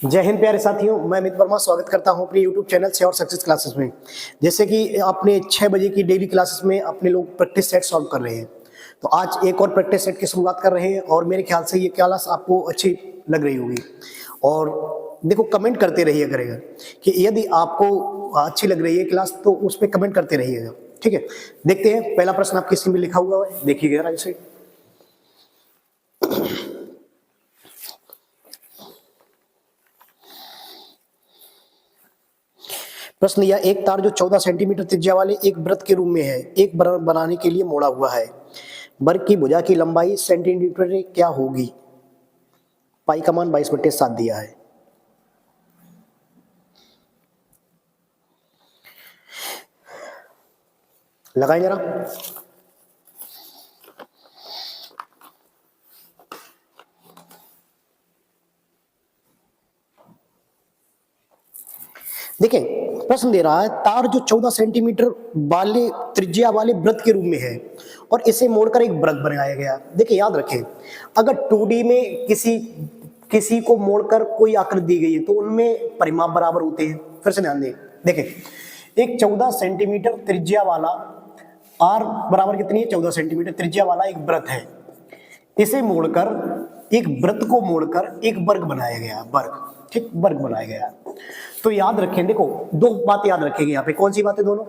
जय हिंद प्यारे साथियों, मैं अमित वर्मा स्वागत करता हूं अपने YouTube चैनल से और सक्सेस क्लासेस में। जैसे कि अपने 6 बजे की डेली क्लासेस में अपने लोग प्रैक्टिस सेट सॉल्व कर रहे हैं, तो आज एक और प्रैक्टिस सेट की शुरुआत कर रहे हैं और मेरे ख्याल से ये क्लास आपको अच्छी लग रही होगी। और देखो, कमेंट करते रहिए करेगा कि यदि आपको अच्छी लग रही है क्लास तो उस पर कमेंट करते रहिएगा, ठीक है। देखते हैं पहला प्रश्न आपकी स्क्रीन में लिखा हुआ है, देखिएगा इसे। प्रश्न यह, एक तार जो 14 सेंटीमीटर त्रिज्या वाले एक वृत्त के रूप में है, एक वृत्त बनाने के लिए मोड़ा हुआ है। वृत्त की भुजा की लंबाई सेंटीमीटर में क्या होगी? पाई का मान 22/7 दिया है। लगाएं जरा। देखें, प्रश्न दे रहा है तार जो 14 सेंटीमीटर वाले त्रिज्या वाले वृत्त के रूप में है और इसे मोड़कर एक वृत्त बनाया गया। देखिए, याद रखें, अगर 2D में किसी को मोड़कर कोई आकृति दी गई है तो उनमें परिमाप बराबर होते हैं। फिर से ध्यान दें, देखें, एक 14 सेंटीमीटर त्रिज्या वाला आर बराबर कितनी है? 14 सेंटीमीटर त्रिज्या वाला एक वृत्त है। इसे मोड़कर, एक वृत्त को मोड़कर एक वर्ग बनाया गया, वर्ग, ठीक, वर्ग बनाया गया। तो याद रखें, देखो दो बात याद रखेंगे यहाँ पे। कौन सी बातें? दोनों।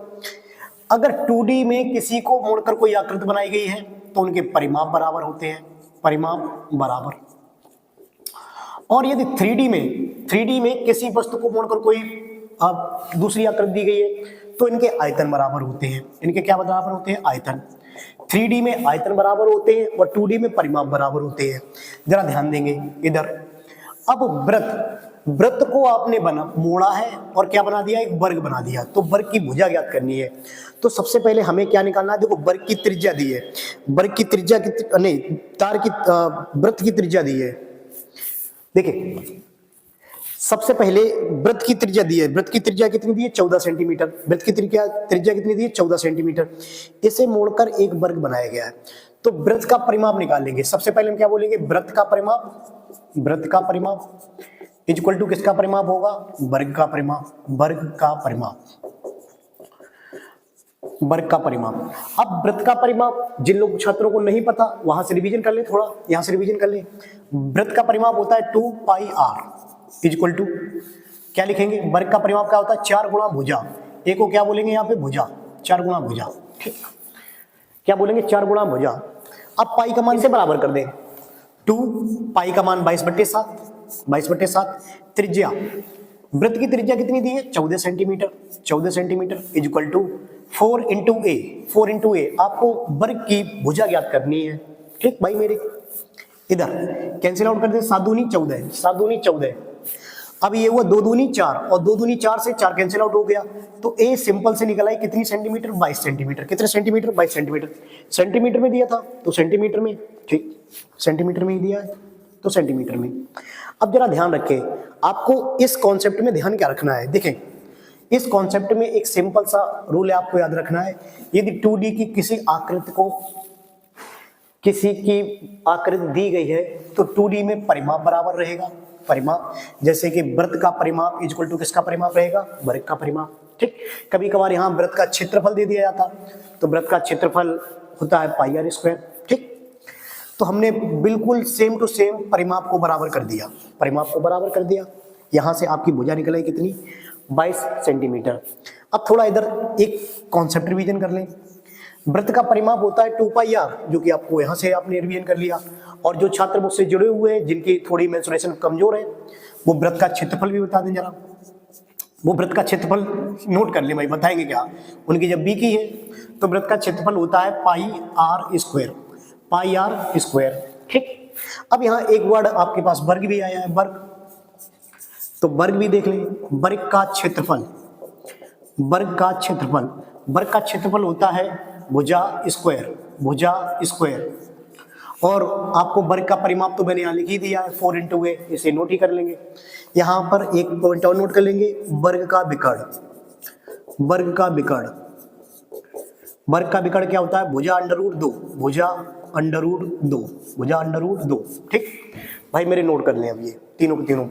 अगर 2D में किसी को मोड़कर कोई आकृति बनाई गई है तो उनके परिमाप बराबर होते हैं, परिमाप बराबर। और यदि 3D में किसी वस्तु को मोड़कर कोई दूसरी आकृति दी गई है तो इनके आयतन बराबर होते हैं। इनके क्या बराबर होते हैं? आयतन। 3D में आयतन बराबर होते हैं और 2D में परिमाप बराबर होते हैं। जरा ध्यान देंगे इधर। अब वृत्त को आपने मोड़ा है और क्या बना दिया? एक वर्ग बना दिया। तो वर्ग की भुजा ज्ञात करनी है। तो सबसे पहले हमें क्या निकालना है? देखो, वर्ग की त्रिज्या दी है, वर्ग की त्रिज्या नहीं, तार की वृत्त की त्रिज्या दी है। देखिए, सबसे पहले वृत्त की त्रिज्या दी है। वृत्त की त्रिज्या कितनी दी है? 14 सेंटीमीटर। वृत्त की त्रिज्या कितनी दी है? 14 सेंटीमीटर। इसे मोड़कर एक वर्ग बनाया गया है। तो वृत्त का परिमाप निकालेंगे। सबसे पहले हम क्या बोलेंगे? वृत्त का परिमाप, वृत्त का परिमाप इक्वल टू किसका परिमाप होगा? वर्ग का परिमाप, वर्ग का परिमाप, वर्ग का परिमाप। अब वृत्त का परिमाप जिन लोग छात्रों को नहीं पता वहां से रिवीजन कर ले, थोड़ा यहां से रिवीजन कर ले। वृत्त का परिमाप होता है 2 पाई r इक्वल टू क्या लिखेंगे? वर्ग का परिमाप क्या होता है? 4 गुणा भुजा। एक को क्या बोलेंगे यहाँ पे? भुजा, 4 गुणा भुजा, ठीक। क्या बोलेंगे? 4 गुणा भुजा। अब पाई का मान से बराबर कर दें। 2 पाई का मान 22/7, 22/7। त्रिज्या, वृत्त की त्रिज्या कितनी दी है? 14 centimetre, 14 centimetre equal to 4 into a, 4 into a. आपको वर्ग की भुजा ज्ञात करनी है, ठीक भाई मेरे। इधर कैंसिल आउट कर दे, 7 दूनी 14, 7 दूनी 14। अब ये हुआ 2 दूनी 4 और 2 दूनी 4 से 4 कैंसिल आउट हो गया। तो ए सिंपल से निकला है कितनी सेंटीमीटर? 22 सेंटीमीटर। कितने सेंटीमीटर? 22 सेंटीमीटर। सेंटीमीटर में दिया था तो सेंटीमीटर में, ठीक, सेंटीमीटर में ही दिया है तो सेंटीमीटर में। अब जरा ध्यान रखें, आपको इस कॉन्सेप्ट में ध्यान क्या रखना है? देखें, इस कॉन्सेप्ट में एक सिंपल सा रूल है, आपको याद रखना है। यदि 2D की किसी की आकृति दी गई है तो 2D में परिमाप बराबर रहेगा, परिमाप। जैसे कि वृत्त का परिमाप इक्वल टू किसका परिमाप रहेगा? वर्ग का परिमाप, ठीक। कभी कभार यहाँ वृत्त का क्षेत्रफल दे दिया जाता तो वृत्त का क्षेत्रफल होता है पाई r स्क्वायर, ठीक। तो हमने बिल्कुल सेम टू सेम परिमाप को बराबर कर दिया, परिमाप को बराबर कर दिया। यहां से आपकी भुजा निकल आई कितनी? 22 सेंटीमीटर। अब थोड़ा इधर एक कॉन्सेप्ट रिवीजन कर लें। वृत्त का परिमाप होता है 2 पाई r, जो कि आपको यहां से आपने रिवीजन कर लिया। और जो छात्र मुझसे जुड़े हुए हैं, जिनकी थोड़ी मेंसुरेशन कमजोर है, वो वृत्त का क्षेत्रफल भी बता दें जरा। वो वृत्त का क्षेत्रफल नोट कर ले भाई, बताएंगे क्या? उनकी जब बी की है तो वृत्त का क्षेत्रफल होता है पाई r स्क्वायर, पाई r स्क्वायर, ठीक। अब यहाँ एक वर्ड आपके पास वर्ग भी आया है, वर्ग। तो वर्ग भी देख लें। वर्ग का क्षेत्रफल, वर्ग का क्षेत्रफल, वर्ग का क्षेत्रफल होता है भुजा स्क्वायर, भुजा स्क्वायर। और आपको वर्ग का परिमाप तो मैंने यहाँ लिख ही दिया है 4 इंटू ए, इसे नोट ही कर लेंगे। यहाँ पर एक पॉइंट और नोट कर लेंगे, वर्ग का विकर्ण, वर्ग का विकर्ण, वर्ग का विकर्ण क्या होता है? भुजा √2, भुजा √2, भुजा √2, ठीक भाई मेरे नोट कर लें अब ये तीनों के तीनों।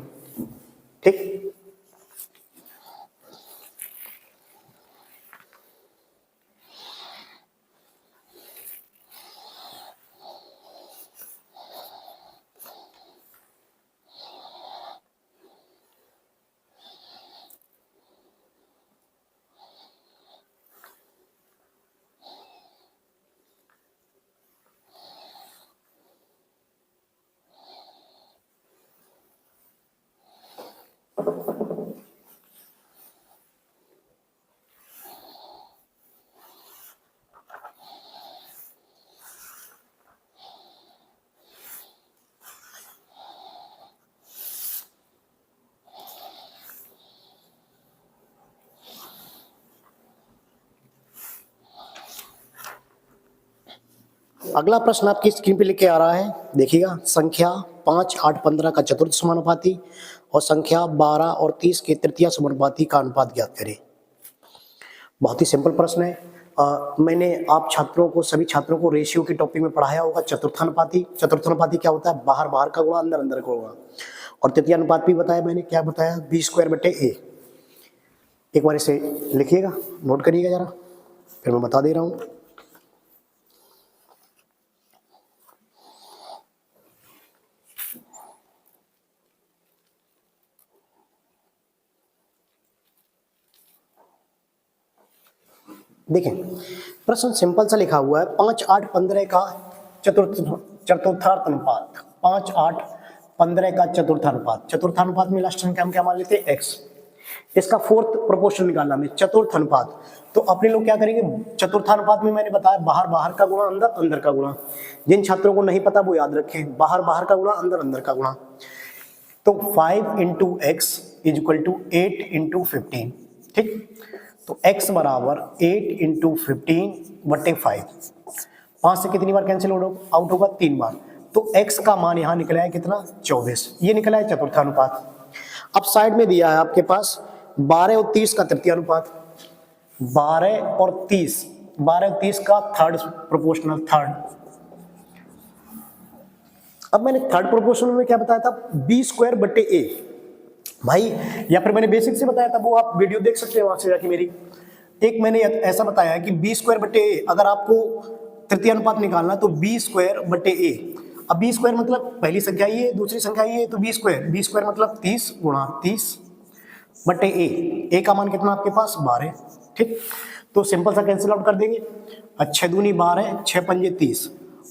ठीक। अगला प्रश्न आपकी स्क्रीन पे लिखे आ रहा है, देखिएगा। संख्या 5, 8, 15 का चतुर्थ समानुपाती और संख्या 12 और 30 के तृतीय समानुपाती का अनुपात ज्ञात करें। बहुत ही सिंपल प्रश्न है। मैंने आप छात्रों को, सभी छात्रों को रेशियो की टॉपिक में पढ़ाया होगा चतुर्थानुपाती। चतुर्थानुपाती क्या होता है? बाहर बाहर का गुणा, अंदर अंदर का गुणा। और तृतीय अनुपात भी बताया मैंने, क्या बताया? b² a। एक बार इसे लिखिएगा, नोट करिएगा जरा, फिर मैं बता दे रहा हूं। देखें, प्रश्न सिंपल सा लिखा हुआ है, 5, 8, 15 का चतुर्थांश अनुपात। 5, 8, 15 का चतुर्थानुपात। चतुर्थानुपात में लास्ट संख्या हम क्या मान लेते हैं? x। इसका फोर्थ प्रोपोर्शन निकालना हमें, चतुर्थ अनुपात। तो अपने लोग क्या करेंगे? चतुर्थानुपात में मैंने बताया बाहर बाहर का गुणा, अंदर अंदर का गुणा। जिन छात्रों को नहीं पता वो याद रखें, बाहर बाहर का गुणा, अंदर अंदर का गुणा। तो 5 into x is equal to 8 into 15। ठीक, तो x बराबर 8 इंटू 15/5। 5 से कितनी बार कैंसिल आउट होगा? 3 बार। तो x का मान यहां निकला है कितना? 24। ये निकला है चतुर्थानुपात। अब साइड में दिया है आपके पास 12 और 30 का तृतीय अनुपात। 12 और 30, 12 और 30 का थर्ड प्रोपोर्शनल, थर्ड। अब मैंने थर्ड प्रोपोर्शनल में क्या बताया था? b²/a भाई, या फिर मैंने बेसिक से बताया था, वो आप वीडियो देख सकते हैं वहां से जाके मेरी। एक मैंने ऐसा बताया कि b²/a, अगर आपको तृतीय अनुपात निकालना तो b²/a। अब b² मतलब पहली संख्या ये, दूसरी संख्या ये, तो b² मतलब 30 गुणा 30/a। a का मान कितना आपके पास? 12। ठीक, तो सिंपल सा कैंसिल आउट कर देंगे। 6 दूनी 12, 6 पंजे 30,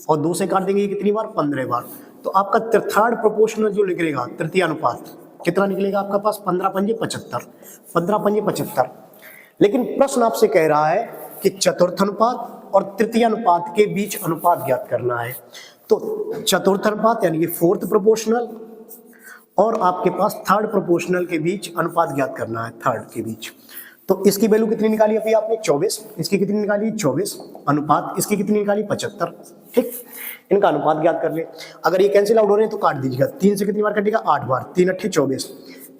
और 2 से काट देंगे कितनी बार? 15 बार। तो आपका थर्ड प्रोपोर्शनल जो निकलेगा, तृतीय अनुपात, कितना निकलेगा आपका पास? 15 पंजे 75, 15 पंजे 75। लेकिन प्रश्न आपसे कह रहा है कि चतुर्थ अनुपात और तृतीय अनुपात के बीच अनुपात ज्ञात करना है। तो चतुर्थ अनुपात यानी कि फोर्थ प्रोपोर्शनल और आपके पास थर्ड प्रोपोर्शनल के बीच अनुपात ज्ञात करना है, थर्ड के बीच। तो इसकी वैल्यू कितनी निकाली अभी आपने? 24। इसकी कितनी निकाली? 24। अनुपात इसकी कितनी निकाली? 75। ठीक, इनका अनुपात ज्ञात कर ले। अगर ये कैंसिल आउट हो रहे हैं तो काट दीजिएगा। 3 से कितनी बार कटेगा? 8 बार। 3 8 24,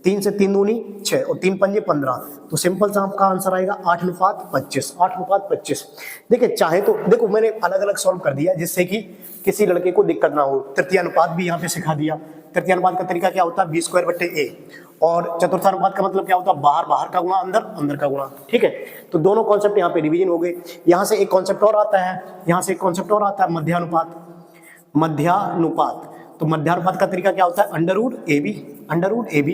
3 से 3 दूनी 6 और 3 पंजे 15। तो सिंपल सा आपका आंसर आएगा 8:25। 8:25। देखिए, चाहे तो देखो मैंने अलग अलग सॉल्व कर दिया जिससे कि किसी लड़के को दिक्कत ना हो। तृतीय अनुपात भी यहाँ पे सिखा दिया। तृतीय अनुपात का तरीका क्या होता है? b²/a। और चतुर्थानुपात का मतलब क्या होता है? बाहर बाहर का गुणा, अंदर अंदर का गुणा। ठीक है, तो दोनों कॉन्सेप्ट यहाँ पे रिवीजन हो गए। यहाँ से एक कॉन्सेप्ट और आता है, यहाँ से एक कॉन्सेप्ट और आता है, मध्यानुपात। मध्यानुपात, तो मध्यानुपात का तरीका क्या होता है? √ab।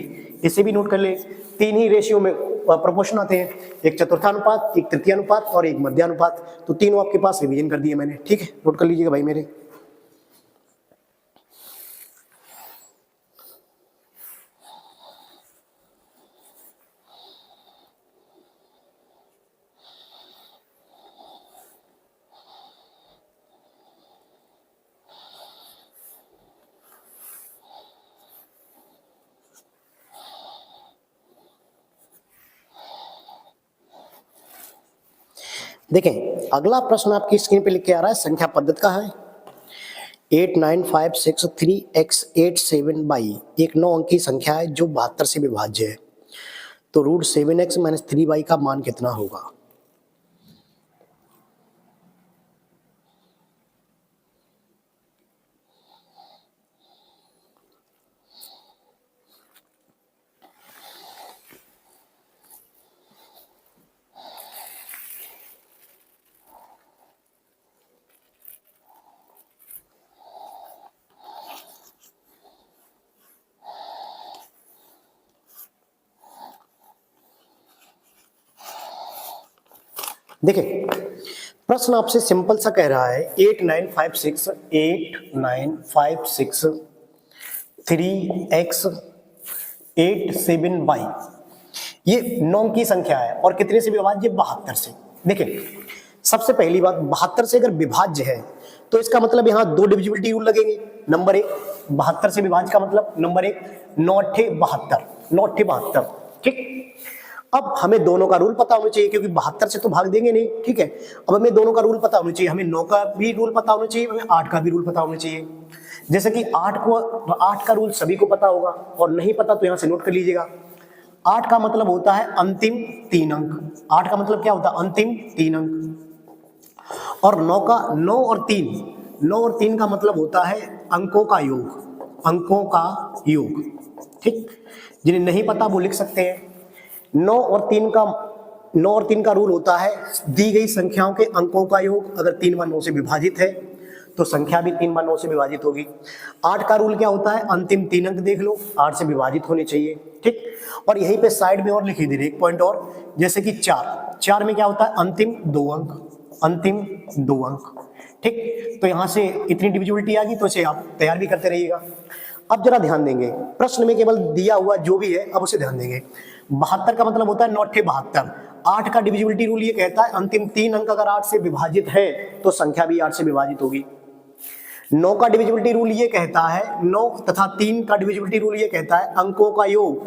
इसे भी नोट कर ले। 3 ही रेशियो में प्रोपोर्शन आते हैं, एक चतुर्थानुपात, एक तृतीय अनुपात और एक मध्यानुपात। तो तीनों आपके पास रिवीजन कर दिए मैंने। ठीक है, नोट कर लीजिएगा भाई मेरे। देखें, अगला प्रश्न आपकी स्क्रीन पे लिख के आ रहा है, संख्या पद्धति का है। 89563x87y एक 9 अंकी संख्या है जो 72 से विभाज्य है। तो √7x - 3y का मान कितना होगा? देखिए प्रश्न आपसे सिंपल सा कह रहा है 8956 3x 87y, ये 9 की संख्या है और कितने से विभाज्य? 72 से। देखिए सबसे पहली बात, 72 से अगर विभाज्य है तो इसका मतलब यहाँ दो डिविजिबिलिटी रूल लगेंगे। नंबर एक, 72 से विभाज्य का मतलब नंबर एक 9 अट्ठे 72, 9 अट्ठे 72, ठीक। अब हमें दोनों का रूल पता होना चाहिए क्योंकि 72 से तो भाग देंगे नहीं, ठीक है। अब हमें दोनों का रूल पता होना चाहिए, हमें 9 का भी रूल पता होना चाहिए, हमें 8 का भी रूल पता होना चाहिए। जैसे कि 8 का रूल सभी को पता होगा और नहीं पता तो यहां से नोट कर लीजिएगा। 8 का मतलब होता है अंतिम 3 अंक। 8 का मतलब क्या होता है? अंतिम 3 अंक। और 9 का 9 और 3 का मतलब होता है अंकों का योग, अंकों का योग, ठीक। जिन्हें नहीं पता वो लिख सकते हैं। 9 और 3 का रूल होता है दी गई संख्याओं के अंकों का योग, अगर 3 बार 9 से विभाजित है तो संख्या भी 3 बार 9 से विभाजित होगी। 8 का रूल क्या होता है? अंतिम 3 अंक देख लो, 8 से विभाजित होने चाहिए, ठीक। और यहीं पे साइड में और लिखी दे रही एक पॉइंट और, जैसे कि 4 में क्या होता है? अंतिम 2 अंक, अंतिम 2 अंक, ठीक। तो यहां से इतनी डिविजिबिलिटी आ गई, तो इसे आप तैयार भी करते रहिएगा। अब जरा ध्यान देंगे, प्रश्न में केवल दिया हुआ जो भी है अब उसे ध्यान देंगे। 72 का मतलब होता है 9 अट्ठे 72। 8 का डिविजिबिलिटी रूल ये कहता है अंतिम 3 अंक अगर 8 से विभाजित है तो संख्या भी 8 से विभाजित होगी। 9 का डिविजिबिलिटी रूल ये कहता है, 9 तथा 3 का डिविजिबिलिटी रूल ये कहता है अंकों का योग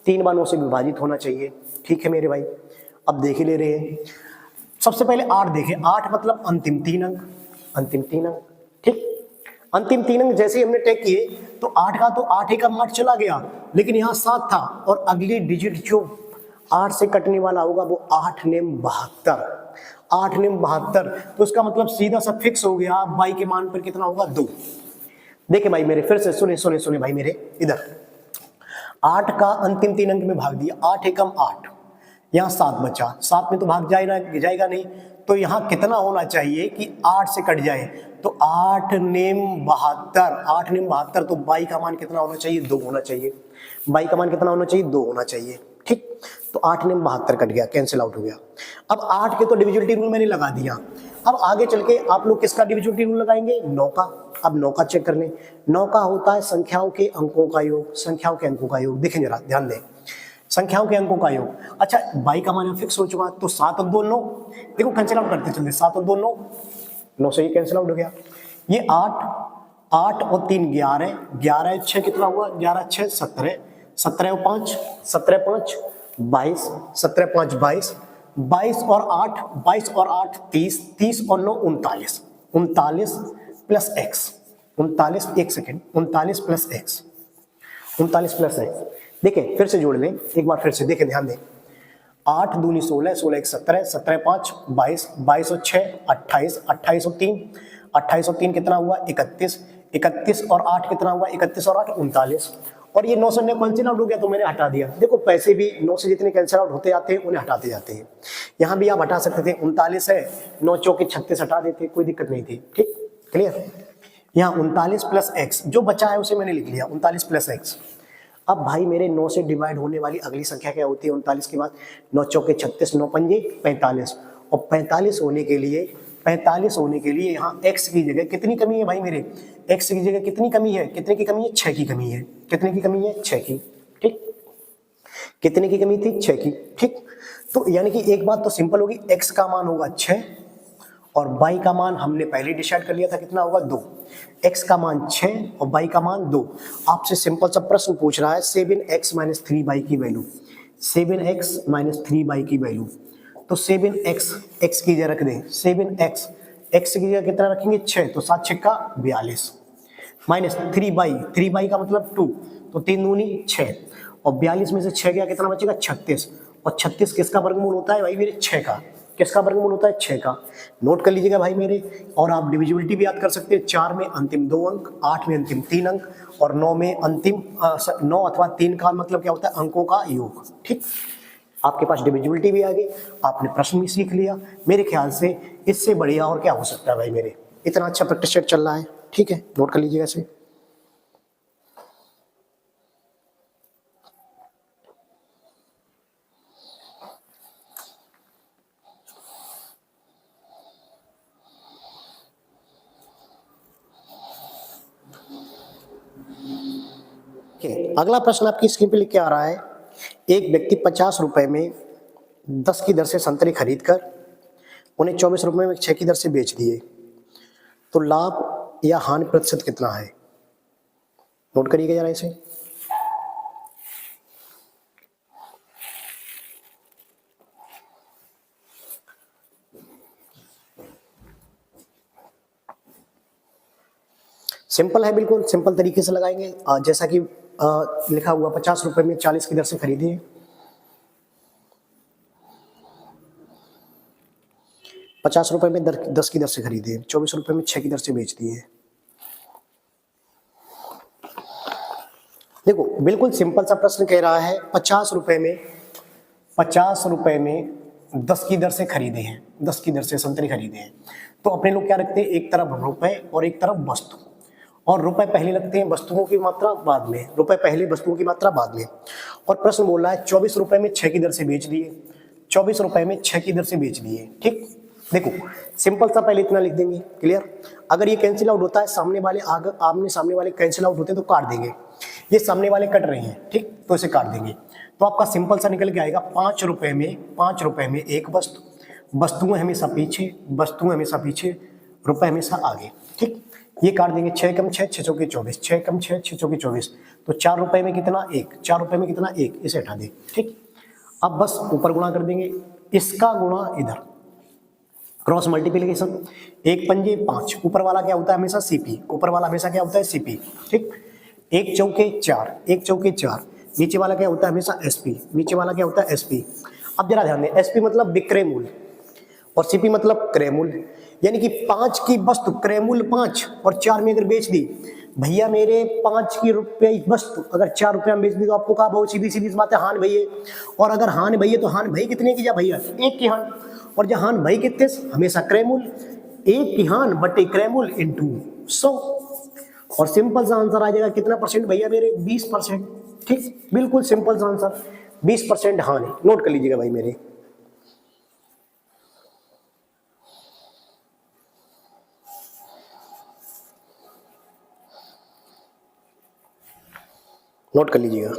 3 बार 9 से विभाजित होना चाहिए, ठीक है मेरे भाई। अब देख ही ले रहे हैं, सबसे पहले 8 देखें। 8 मतलब अंतिम 3 अंक, अंतिम 3 अंक, ठीक। अंतिम 3 अंक जैसे ही हमने तय किए तो 8 का तो 8 एकम 8 चला गया, लेकिन यहाँ 7 था और अगली डिजिट जो 8 से कटने वाला होगा वो 8 नेम 72, 8 नेम 72। तो इसका मतलब सीधा सा फिक्स हो गया, बाई के मान पर कितना होगा? 2। देखिए भाई मेरे, फिर से सुने भाई मेरे, इधर 8 का अंतिम 3 अंक में भाग दिया, 8 एकम 8, यहाँ 7 बचा, 7 में तो भाग जाएगा नहीं, तो यहाँ कितना होना चाहिए कि 8 से कट जाए? तो 8 नेम 72, 8 नेम 72, तो बाई का मान कितना होना चाहिए? 2 होना चाहिए। बाई का मान कितना होना चाहिए? 2 होना चाहिए, ठीक। तो 8 नेम 72 कट गया, कैंसिल आउट हो गया। अब 8 के तो डिविजिबिलिटी रूल मैंने लगा दिया। अब आगे चल के आप लोग किसका डिविजिबिलिटी रूल लगाएंगे? 9 का। अब 9 का चेक कर लें। 9 का होता है संख्याओं के अंकों का योग, संख्याओं के अंकों का योग। देखें जरा, ध्यान दें, संख्याओं के अंकों का योग। अच्छा, बाई का मान फिक्स हो चुका, तो 7 और 2 9, देखो कैंसिल आउट करते चलते, 7 और 2 9, 9 से ये कैंसिल आउट हो गया। ये 8, 8 और 3 11, 11 6 कितना हुआ? 11 6 17, 17 और 5 17 5 22, 17 5 22, 22 और 8 22 और 8 30, 30 और 9 39, 39 प्लस एक्स, 39 एक second, 39 plus x, 39 plus x. देखिए फिर से जोड़ लें एक बार, फिर से देखें, ध्यान दें। 8 दूनी 16, 16 एक 17, 17 5 22, 22 और 6 28, 28 और 3, 28 और 3 कितना हुआ? 31, 31 और 8 कितना हुआ? 31 और 8 39। और ये 9 से 9 कैंसिल आउट हो गया तो मैंने हटा दिया। देखो पैसे भी 9 से जितने कैंसिल आउट होते जाते हैं उन्हें हटाते जाते हैं। यहाँ भी आप हटा सकते थे, 39 है, 9 चौके 36 हटा देते, कोई दिक्कत नहीं थी, ठीक, क्लियर। यहाँ 39 प्लस एक्स जो बचा है उसे मैंने लिख लिया, 39 प्लस एक्स। अब भाई मेरे 9 से डिवाइड होने वाली अगली संख्या क्या होती है? 39 के बाद 9 चौके 36, 9 पंजे 45, और 45 होने के लिए यहाँ x की जगह कितनी कमी है भाई मेरे? x की जगह कितनी कमी है? कितने की कमी है? 6 की कमी है। कितने की कमी है? 6 की, ठीक। कितने की कमी थी? 6 की, ठीक। तो यानी कि एक बात तो सिंपल होगी, x का मान होगा 6 और y का मान हमने पहले डिसाइड कर लिया था कितना होगा? 2। x का मान 6 और y का मान 2। आपसे सिंपल सा प्रश्न पूछ रहा है 7x माइनस 3y की वैल्यू, 7x माइनस 3y की वैल्यू। तो 7x x की जगह रख दें, 7x x की जगह कितना रखेंगे? 6, तो 7 6 का 42 माइनस 3y का मतलब 2, तो 3 दूनी 6 और 42 में से 6 गया कितना बचेगा? 36। और 36 किसका वर्गमूल होता है भाई मेरे? 6 का। किसका वर्गमूल होता है? 6 का। नोट कर लीजिएगा भाई मेरे। और आप डिविजिबिलिटी भी याद कर सकते हैं, 4 में अंतिम 2 अंक, 8 में अंतिम 3 अंक और 9 में अंतिम 9 अथवा 3 का मतलब क्या होता है? अंकों का योग, ठीक। आपके पास डिविजिबिलिटी भी आ गई, आपने प्रश्न भी सीख लिया। मेरे ख्याल से इससे बढ़िया और क्या हो सकता है भाई मेरे? इतना अच्छा प्रैक्टिस सेट चल रहा है, ठीक है, नोट कर लीजिएगा इसे। अगला प्रश्न आपकी स्क्रीन पे लिख के आ रहा है, एक व्यक्ति 50 रुपए में 10 की दर से संतरे खरीद कर उन्हें 24 रुपए में 6 की दर से बेच दिए, तो लाभ या हानि प्रतिशत कितना है? नोट करिएगा जरा इसे। सिंपल है, बिल्कुल सिंपल तरीके से लगाएंगे। जैसा कि लिखा हुआ 50 रुपए में 40 की दर से खरीदिए, 50 रुपए में 10 की दर से खरीदिए, 24 रुपए में 6 की दर से बेच दिए। देखो बिल्कुल सिंपल सा प्रश्न कह रहा है, 50 रुपए में 10 की दर से खरीदे हैं, 10 की दर से संतरे खरीदे हैं। तो अपने लोग क्या रखते हैं, एक तरफ रुपए और एक तरफ वस्तु, और रुपए पहले लगते हैं, वस्तुओं की मात्रा बाद में, रुपए पहले वस्तुओं की मात्रा बाद में। और प्रश्न बोल रहा है 24 रुपए में 6 की दर से बेच दिए, 24 रुपए में 6 की दर से बेच दिए। ठीक, देखो सिंपल सा पहले इतना लिख देंगे, क्लियर। अगर ये कैंसिल आउट होता है, सामने वाले आमने सामने वाले कैंसिल आउट होते हैं तो काट देंगे, ये सामने वाले कट रहे हैं, ठीक, तो इसे काट देंगे। तो आपका सिंपल सा निकल के आएगा 5 रुपए में एक वस्तु, वस्तुएं हमेशा पीछे, रुपए हमेशा आगे। ठीक, ये काट देंगे, 6 कम 6 6 चौके 24, 6 कम 6 6 चौके 24, तो 4 रुपए में कितना, 1, 4 रुपए में कितना, 1, इसे हटा दें। ठीक, अब बस ऊपर गुणा कर देंगे, इसका गुणा इधर, क्रॉस मल्टीप्लिकेशन, 1 पंजे 5, ऊपर वाला क्या होता है हमेशा सीपी, ऊपर वाला हमेशा क्या होता है सीपी। ठीक, 1 चौके 4, नीचे वाला क्या होता है हमेशा एसपी, नीचे वाला क्या होता है एसपी। अब जरा ध्यान दें, एसपी मतलब विक्रय मूल्य और सीपी मतलब क्रय मूल्य, यानी कि 5 की वस्तु क्रय मूल्य 5 और 4 में अगर बेच दी, भैया मेरे 5 की रुपये वस्तु अगर 4 रुपये में बेच दी तो आपको कहा बहुत सीधी सीधी बात है, हान भैया। और अगर हान भैया तो हान भाई कितने की, जा भैया 1 की हान, और जहाँ हान भाई कितने, हमेशा क्रय मूल्य, 1 की हान बटे क्रय मूल्य इंटू 100, और सिंपल सा आंसर आ जाएगा कितना परसेंट भैया मेरे, 20%। ठीक, बिल्कुल सिंपल सा आंसर 20% हानि। नोट कर लीजिएगा भाई मेरे। नोट कर लीजिएगा।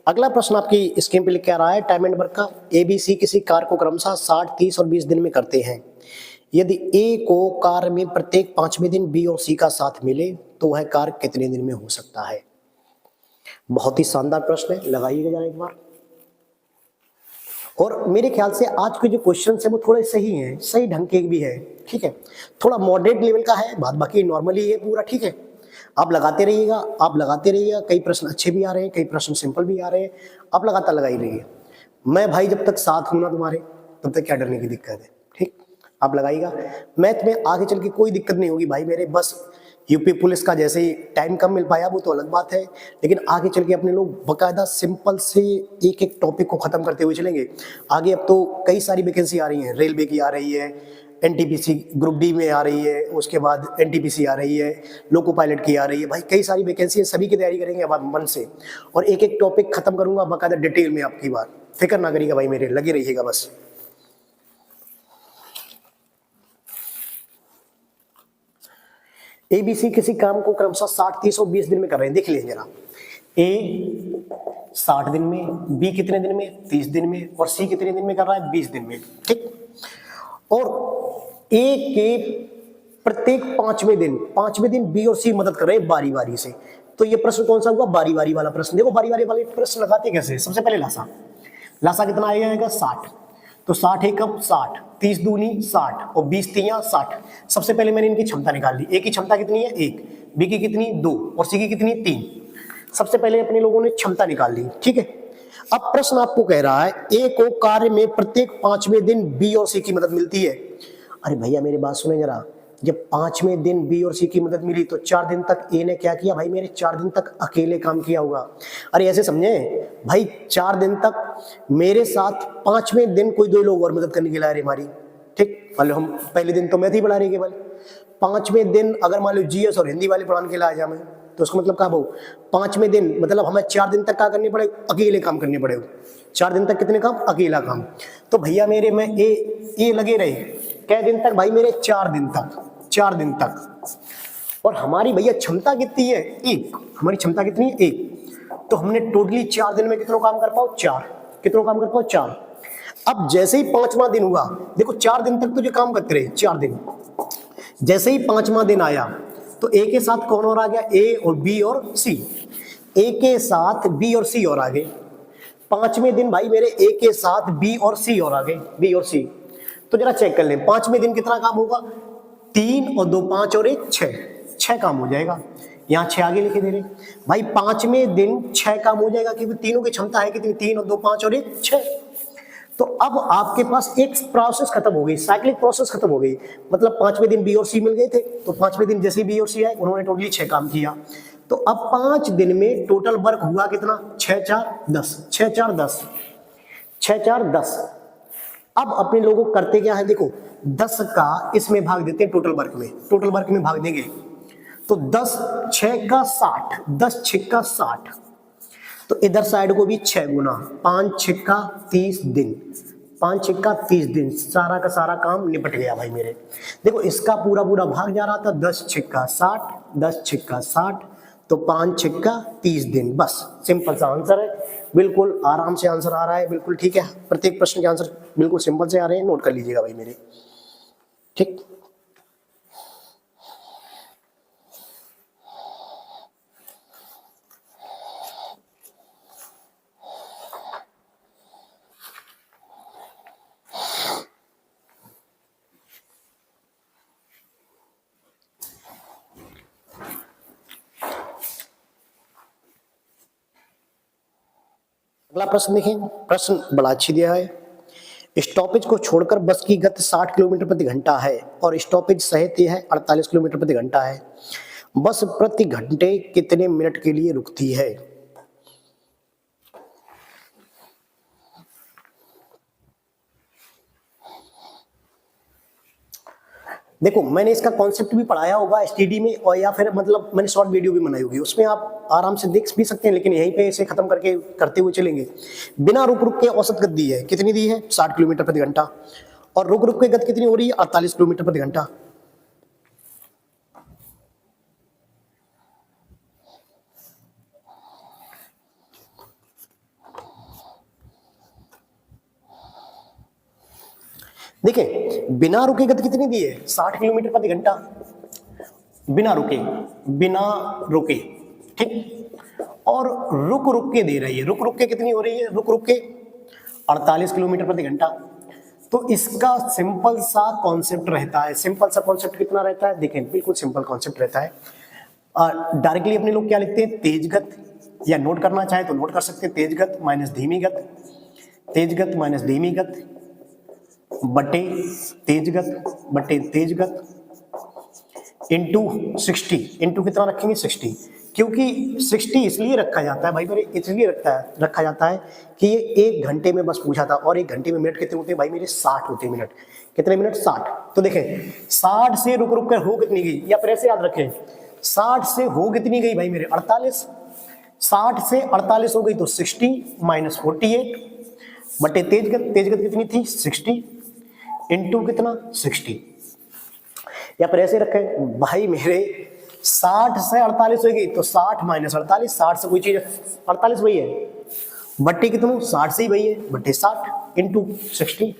अगला प्रश्न आपकी स्क्रीन पे लिख के आ रहा है, टाइम एंड वर्क का, एबीसी किसी कार को क्रमशः 60, 30 और 20 दिन में करते हैं। यदि ए को कार में प्रत्येक 5वें दिन बी और सी का साथ मिले तो वह कार कितने दिन में हो सकता है? बहुत ही शानदार प्रश्न है, लगाइएगा जरा एक बार। और मेरे ख्याल से आज के जो क्वेश्चन है वो थोड़े सही हैं, सही ढंग के भी है, ठीक है, थोड़ा मॉडरेट लेवल का है, बाद बाकी नॉर्मली है पूरा, ठीक है। आप लगाते रहिएगा, कई प्रश्न अच्छे भी आ रहे हैं, कई प्रश्न सिंपल भी आ रहे हैं, आप लगातार लगाई रहिए। मैं भाई जब तक साथ हूं ना तुम्हारे, तब तक क्या डरने की दिक्कत है, ठीक, आप लगाइएगा। मैथ में आगे चल के कोई दिक्कत नहीं होगी भाई मेरे, बस यूपी पुलिस का जैसे ही टाइम कम मिल पाया वो तो अलग बात है, लेकिन आगे चल के अपने लोग बकायदा सिंपल से एक एक टॉपिक को खत्म करते हुए चलेंगे आगे। अब तो कई सारी वैकेंसी आ रही हैं, रेलवे की आ रही है, एनटीपीसी ग्रुप डी में आ रही है, उसके बाद एनटीपीसी आ रही है, लोको पायलट की आ रही है, भाई कई सारी वैकेंसी है, सभी की तैयारी करेंगे अब मन से, और एक एक टॉपिक खत्म करूंगा बकायदा डिटेल में आपकी बात, फिक्र ना करिएगा भाई मेरे, लगे रहिएगा बस। एबीसी किसी काम को क्रमशः 60, 30 और 20 दिन में कर रहे हैं, देख लीजिए जरा। ए 60 दिन में, बी कितने दिन में, 30 दिन में, और सी कितने दिन में कर रहा है, 20 दिन में, ठीक। और ए के प्रत्येक 5वें दिन बी और सी मदद कर रहे हैं बारी बारी से, तो ये प्रश्न कौन सा हुआ, बारी बारी वाला प्रश्न। देखो बारी बारी वाले प्रश्न लगाते कैसे, सबसे पहले लासा कितना आएगा 60, तो 60 एकम 60, 30 दूनी 60 और 20 तियां 60। सबसे पहले मैंने इनकी क्षमता निकाल ली, ए की क्षमता कितनी है 1, बी की कितनी 2 और सी की कितनी 3। सबसे पहले अपने लोगों ने क्षमता निकाल ली, ठीक है। अब प्रश्न आपको कह रहा है ए को कार्य में प्रत्येक 5वें दिन बी और सी की मदद मिलती है। अरे भैया मेरी बात सुने जरा, जब 5वें दिन बी और सी की मदद मिली तो 4 दिन तक ए ने क्या किया भाई मेरे, 4 दिन तक अकेले काम किया होगा। अरे ऐसे समझे भाई, 4 दिन तक मेरे साथ 5वें दिन कोई 2 लोग और मदद करने के लिए आ रहे हमारी, ठीक। मान लो हम पहले दिन तो मैथ ही पढ़ा रहे केवल, 5वें दिन अगर मान लो जीएस और हिंदी वाले पढ़ाने के लिए आ जाए, तो उसका मतलब क्या भाऊ, 5वें दिन मतलब हमें 4 दिन तक क्या करने पड़े, अकेले काम करने पड़े। 4 दिन तक कितने काम, अकेला काम। तो भैया मेरे में ए लगे रहे कै दिन तक भाई मेरे, 4 दिन तक, 4 दिन तक। और हमारी भैया क्षमता कितनी है, 1, हमारी क्षमता कितनी है 1। तो हमने टोटली 4 दिन में कितना काम कर पाओ, 4, कितना काम कर पाओ 4। अब जैसे ही 5वां दिन हुआ, देखो 4 दिन तक तो जो काम करते रहे 4 दिन, जैसे ही 5वां दिन आया तो ए के साथ कौन और आ गया, ए और बी और सी, ए के साथ बी और सी और आ गए। 5वें दिन भाई मेरे ए के साथ बी और सी और आ गए, बी और सी। तो जरा चेक कर लें 5वें दिन कितना काम होगा, 3 और 2 5 और 1 6, 6 काम हो जाएगा। यहाँ 6 आगे लिखे दे रहे भाई, 5वें दिन 6 काम हो जाएगा क्योंकि तीनों की क्षमता है कितनी, 3 और 2 5 और 1 6। तो अब आपके पास एक प्रोसेस खत्म हो गई, साइक्लिक प्रोसेस खत्म हो गई। मतलब 5वें दिन बी और सी मिल गए थे, तो 5वें दिन जैसे बी और सी आए उन्होंने टोटली 6 काम किया। तो अब 5 दिन में टोटल वर्क हुआ कितना, 6 4 10, 6 4 10, 6 4 10। अब अपने लोगों को करते क्या है, देखो 10 का इसमें भाग देते हैं टोटल वर्क में, टोटल वर्क में भाग देंगे तो 10 6 का 60, 10 6 का 60। तो इधर साइड को भी 6 गुना 5 6 का 30 दिन, 5 6 का 30 दिन, सारा का सारा काम निपट गया भाई मेरे। देखो इसका पूरा पूरा भाग जा रहा था 10 6 का 60, 10 6 का 60, तो 5 6 का 30 दिन। बस सिंपल सा आंसर है, बिल्कुल आराम से आंसर आ रहा है, बिल्कुल ठीक है। प्रत्येक प्रश्न के आंसर बिल्कुल सिंपल से आ रहे हैं, नोट कर लीजिएगा भाई मेरे, ठीक। अगला प्रश्न देखें, प्रश्न बड़ा अच्छी दिया है। स्टॉपेज को छोड़कर बस की गति 60 किलोमीटर प्रति घंटा है और स्टॉपेज सहित है 48 किलोमीटर प्रति घंटा है। बस प्रति घंटे कितने मिनट के लिए रुकती है? देखो मैंने इसका कॉन्सेप्ट भी पढ़ाया होगा एसटीडी में, और या फिर मतलब मैंने शॉर्ट वीडियो भी बनाई होगी, उसमें आप आराम से देख भी सकते हैं, लेकिन यहीं पे इसे खत्म करके करते हुए चलेंगे। बिना रुक रुक के औसत गति दी है, कितनी दी है 60 किलोमीटर प्रति घंटा, और रुक रुक के गति कितनी हो रही है 48 किलोमीटर प्रति घंटा। देखिए बिना रुके गति कितनी दी है 60 किलोमीटर प्रति घंटा, बिना रुके, बिना रुके, ठीक। और रुक रुक के दे रही है, रुक रुक के कितनी हो रही है, रुक रुक के 48 किलोमीटर प्रति घंटा। तो इसका सिंपल सा कॉन्सेप्ट रहता है, सिंपल सा कॉन्सेप्ट कितना रहता है, देखें बिल्कुल सिंपल कॉन्सेप्ट रहता है। डायरेक्टली अपने लोग क्या लिखते हैं, तेज गति, या नोट करना चाहे तो नोट कर सकते हैं, तेज गति माइनस धीमी गति, तेज गति माइनस धीमी गति बटे तेज गति बटे तेज गति इंटू 60, इंटू कितना रखेंगे 60, क्योंकि 60 इसलिए रखा जाता है भाई मेरे, इसलिए रखा जाता है कि ये 1 घंटे में बस पूछा था, और 1 घंटे में मिनट कितने होते हैं भाई मेरे 60 होते हैं मिनट। कितने मिनट 60। तो देखें 60 से रुक रुक कर हो कितनी गई, या फिर ऐसे याद रखें 60 से हो कितनी गई भाई मेरे 48, 60 से 48 हो गई तो 60 माइनस 48 बटे तेज गति कितनी थी 60 इंटू कितना 60, या फिर ऐसे रखें भाई मेरे 60 से 48 हो गई तो 60 माइनस 48, 60 से कोई चीज 48 वही है, बट्टे कितनों 60 से ही वही है, बट्टे 60 इंटू 60।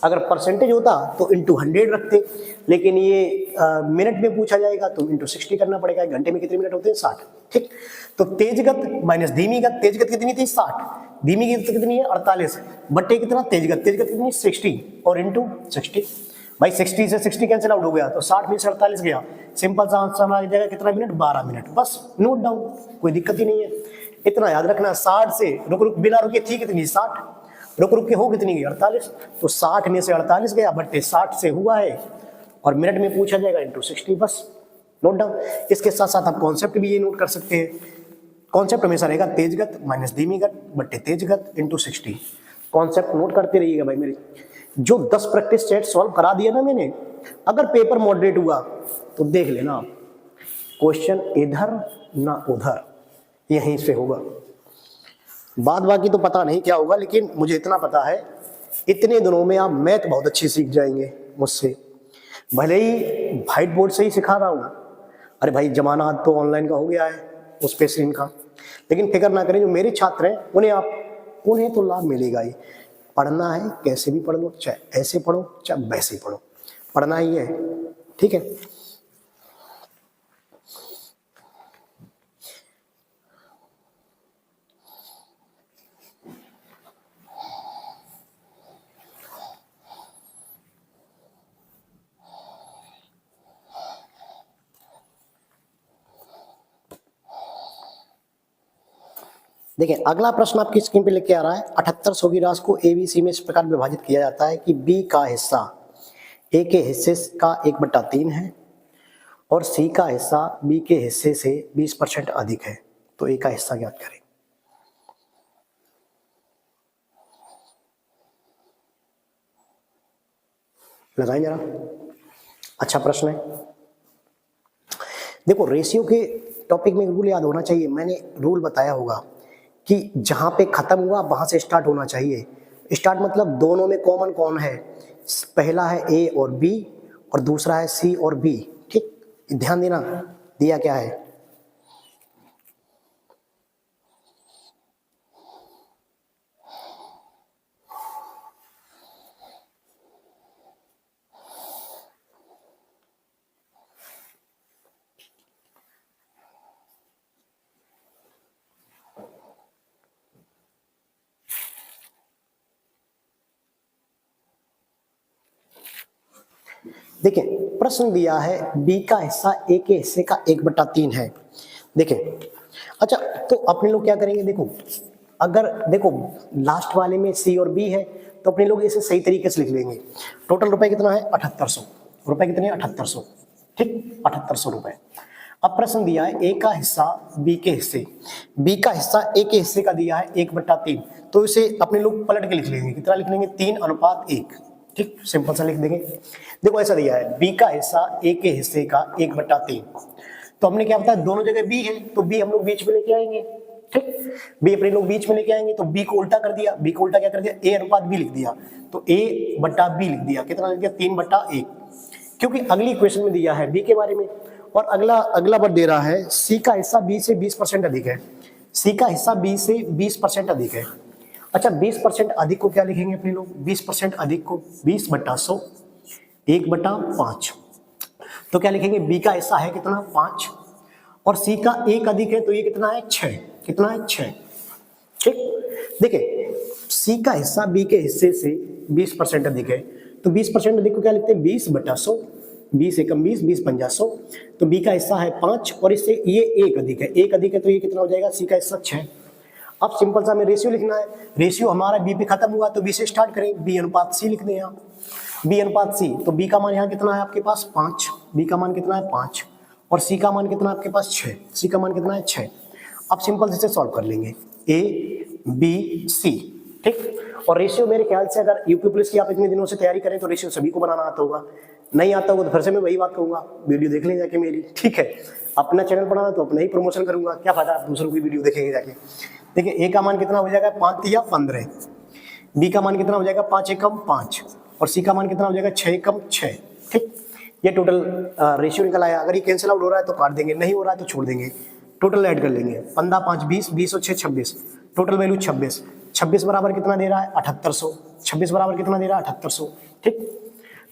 अगर परसेंटेज होता तो इंटू 100 रखते, लेकिन ये मिनट में पूछा जाएगा तो इंटू 60 करना पड़ेगा। घंटे में कितने मिनट होते हैं 60, ठीक। तो तेज गति माइनस धीमी गति, तेज गति कितनी थी 60, धीमी गति कितनी है 48, बट्टे कितना तेज गति कितनी 60 और इंटू 60। भाई 60 से 60 कैंसिल आउट हो गया तो 60 में से 48 गया, सिंपल सा आंसर आ जाएगा कितना मिनट 12 मिनट। बस नोट डाउन, कोई दिक्कत ही नहीं है, इतना याद रखना। 60 से रुक रुक बिना रुके थी कितनी 60, रुक रुक के हो कितनी गई 48, तो 60 में से 48 गया बट्टे 60 से हुआ है, और मिनट में पूछा जाएगा इंटू 60, बस नोट डाउन। इसके साथ साथ आप कॉन्सेप्ट भी ये नोट कर सकते हैं, कॉन्सेप्ट हमेशा रहेगा तेज गति माइनस धीमी गति बट्टे तेज गति इंटू 60। कॉन्सेप्ट नोट करते रहिएगा भाई मेरे। जो 10 प्रैक्टिस सेट सॉल्व करा दिया ना मैंने, अगर पेपर मॉडरेट हुआ तो देख लेना आप, क्वेश्चन इधर ना उधर, यहीं से होगा। बाद बाकी तो पता नहीं क्या होगा, लेकिन मुझे इतना पता है इतने दिनों में आप मैथ बहुत अच्छी सीख जाएंगे मुझसे। भले ही व्हाइट बोर्ड से ही सिखा रहा हूँ, अरे भाई जमाना तो ऑनलाइन का हो गया है उस पे स्क्रीन का, लेकिन फिक्र ना करें, जो मेरे छात्र हैं उन्हें तो लाभ मिलेगा ही। पढ़ना है कैसे भी पढ़ लो, चाहे ऐसे पढ़ो चाहे वैसे पढ़ो, पढ़ना ही है, ठीक है। देखिए अगला प्रश्न आपकी स्क्रीन पे लेके आ रहा है, 7800 की राशि को ABC में इस प्रकार विभाजित किया जाता है कि B का हिस्सा A के हिस्से का 1/3 है और C का हिस्सा B के हिस्से से 20% अधिक है, तो A का हिस्सा ज्ञात करें। लगाएं जरा, अच्छा प्रश्न है। देखो रेशियो के टॉपिक में रूल याद होना चाहिए, मैंने रूल बताया होगा कि जहां पे खत्म हुआ वहां से स्टार्ट होना चाहिए। स्टार्ट मतलब दोनों में कॉमन कौन है, पहला है ए और बी और दूसरा है सी और बी, ठीक, ध्यान देना दिया क्या है। देखिए प्रश्न दिया है बी का हिस्सा ए के हिस्से का 1/3 है। देखिए अच्छा, तो अपने लोग क्या करेंगे, देखो अगर देखो लास्ट वाले में सी और बी है तो अपने लोग इसे सही तरीके से लिख लेंगे। टोटल रुपए कितना है 7800, रुपए कितने 7800, ठीक 7800 रुपए। अब प्रश्न दिया है ए का हिस्सा बी के हिस्से, बी का हिस्सा ए के हिस्से का दिया है 1/3, तो इसे अपने लोग पलट के लिख लेंगे, कितना लिख लेंगे 3:1, ठीक सिंपल सा लिख देंगे। देखो ऐसा दिया है बी का हिस्सा ए के हिस्से का 1/3, तो हमने क्या बताया दोनों जगह बी है तो बी हम लोग बीच में लेके आएंगे, ठीक, बी अपने लोग बीच में लेके आएंगे, तो बी को उल्टा कर दिया, बी को उल्टा क्या कर दिया A/B लिख दिया, तो A/B लिख दिया, कितना लिख दिया 3/1, क्योंकि अगली क्वेश्चन में दिया है बी के बारे में, और अगला वर्ड दे रहा है सी का हिस्सा बी से 20% अधिक है, सी का हिस्सा बी से 20% अधिक है। अच्छा 20% अधिक को क्या लिखेंगे अपने लोग, 20% अधिक को 20/100 1/5, तो क्या लिखेंगे बी का हिस्सा है कितना 5 और सी का 1 अधिक है तो ये कितना है 6, कितना है 6, ठीक। देखिए सी का हिस्सा बी के हिस्से से 20% अधिक है, तो 20% अधिक को क्या लिखते हैं 20/100, 20 एकम 20, 20×100, तो बी का हिस्सा है 5 और इससे ये 1 अधिक है, 1 अधिक है तो ये कितना हो जाएगा सी का हिस्सा 6। अब सिंपल सा हमें रेशियो लिखना है, रेशियो हमारा बी पे खत्म हुआ तो बी से स्टार्ट करें, B/C लिख दें यहाँ, B/C, तो बी का मान यहाँ कितना है आपके पास 5, बी का मान कितना है 5 और सी का मान कितना है आपके पास 6, सी का मान कितना है 6। अब सिंपल से सॉल्व कर लेंगे ABC, ठीक। और रेशियो मेरे ख्याल से अगर यूपी पुलिस की आप इतने दिनों से तैयारी करें तो रेशियो सभी को बनाना आता होगा, नहीं आता होगा तो फिर से मैं वही बात कहूंगा, वीडियो देख लें जाके मेरी, ठीक है। अपना चैनल बनाना तो अपना ही प्रमोशन करूंगा, क्या फायदा आप दूसरों की वीडियो देखेंगे जाके। देखिए ए का मान कितना हो जाएगा 5×3 = 15, बी का मान कितना हो जाएगा 5 एकम 5 और सी का मान कितना हो जाएगा 6 एकम 6, ठीक। ये टोटल रेशियो निकल आया। अगर ये कैंसिल आउट हो रहा है तो काट देंगे, नहीं हो रहा है तो छोड़ देंगे, टोटल ऐड कर लेंगे 15 5 20, 20 और 6 26, टोटल वैल्यू 26, 26 बराबर कितना दे रहा है 7800, 26 बराबर कितना दे रहा है 7800, ठीक।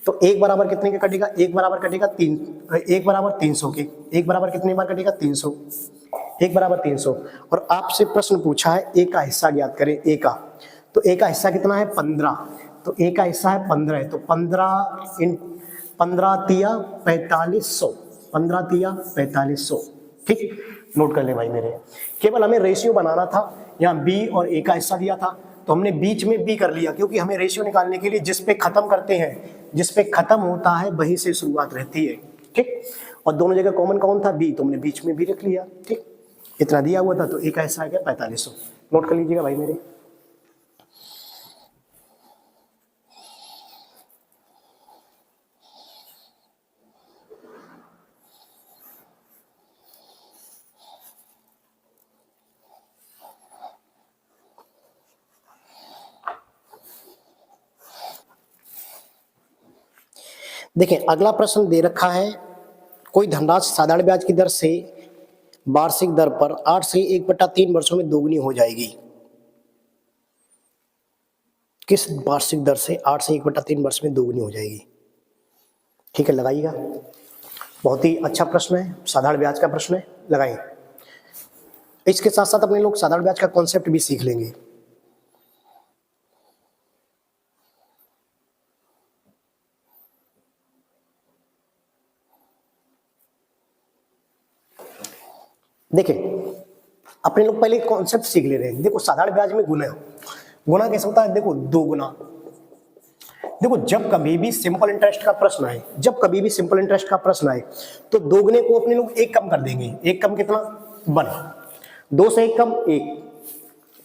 तो एक बराबर कितने का कटेगा, एक बराबर कटेगा 3, एक बराबर 300 के, एक बराबर कितने बार कटेगा 300, एक बराबर 300। और आपसे प्रश्न पूछा है ए का हिस्सा ज्ञात करें, ए का, तो ए का हिस्सा कितना है 15, तो ए का हिस्सा है 15 है, तो 15×3 = 4500, 15×3 = 4500, ठीक। नोट कर ले भाई मेरे, केवल हमें रेशियो बनाना था, यहाँ बी और ए का हिस्सा दिया था तो हमने बीच में बी कर लिया, क्योंकि हमें रेशियो निकालने के लिए जिस पे खत्म करते हैं, जिस पे खत्म होता है वहीं से शुरुआत रहती है, ठीक। और दोनों जगह कॉमन कौन था बी, तो हमने बीच में भी रख लिया, ठीक। इतना दिया हुआ था तो ए का हिस्सा आ गया 4500, नोट कर लीजिएगा भाई मेरे। देखिए अगला प्रश्न दे रखा है, कोई धनराशि साधारण ब्याज की दर से वार्षिक दर पर 8 से 1/3 वर्षों में दोगुनी हो जाएगी। किस वार्षिक दर से 8 से 1/3 वर्ष में दोगुनी हो जाएगी? ठीक है, लगाइएगा। बहुत ही अच्छा प्रश्न है, साधारण ब्याज का प्रश्न है, लगाइए। इसके साथ साथ अपने लोग साधारण ब्याज का कॉन्सेप्ट भी सीख लेंगे। देखिए अपने लोग पहले कॉन्सेप्ट सीख ले रहे हैं। देखो साधारण ब्याज में गुना, गुना कैसे होता है? देखो दो गुना। देखो जब कभी भी सिंपल इंटरेस्ट का प्रश्न आए, जब कभी भी सिंपल इंटरेस्ट का प्रश्न आए तो दोगुने को अपने लोग एक कम कर देंगे। एक कम कितना? 1। 2 से एक कम 1।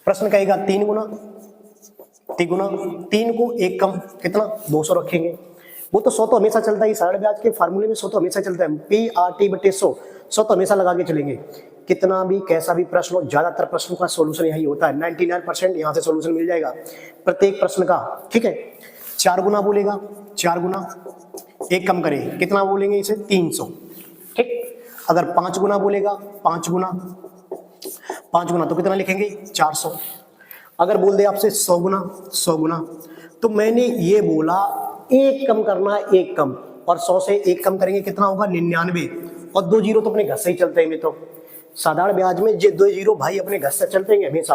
प्रश्न कहेगा 3 गुना, 3 गुना 3 को एक कम कितना? 200 रखेंगे। वो तो 100 तो हमेशा चलता है, साधारण ब्याज के फार्मूले में 100 तो हमेशा चलता है। PRT/100, 100 तो हमेशा लगा के चलेंगे। कितना भी कैसा भी प्रश्न हो, ज्यादातर प्रश्नों का सॉल्यूशन यही होता है। 99% यहाँ से सॉल्यूशन मिल जाएगा प्रत्येक प्रश्न का। ठीक है, 4 गुना बोलेगा, 4 गुना एक कम करें कितना बोलेंगे इसे? 300। ठीक, अगर 5 गुना बोलेगा, 5 गुना, 5 गुना तो कितना लिखेंगे? 400। अगर बोल दे आपसे 100 गुना, 100 गुना, तो मैंने ये बोला एक कम करना, एक कम, और 100 से एक कम करेंगे कितना होगा? 99। और 2 जीरो तो अपने घर से ही चलते हैं। तो साधारण ब्याज में ये 2 जीरो भाई अपने घर से चलते हैं हमेशा।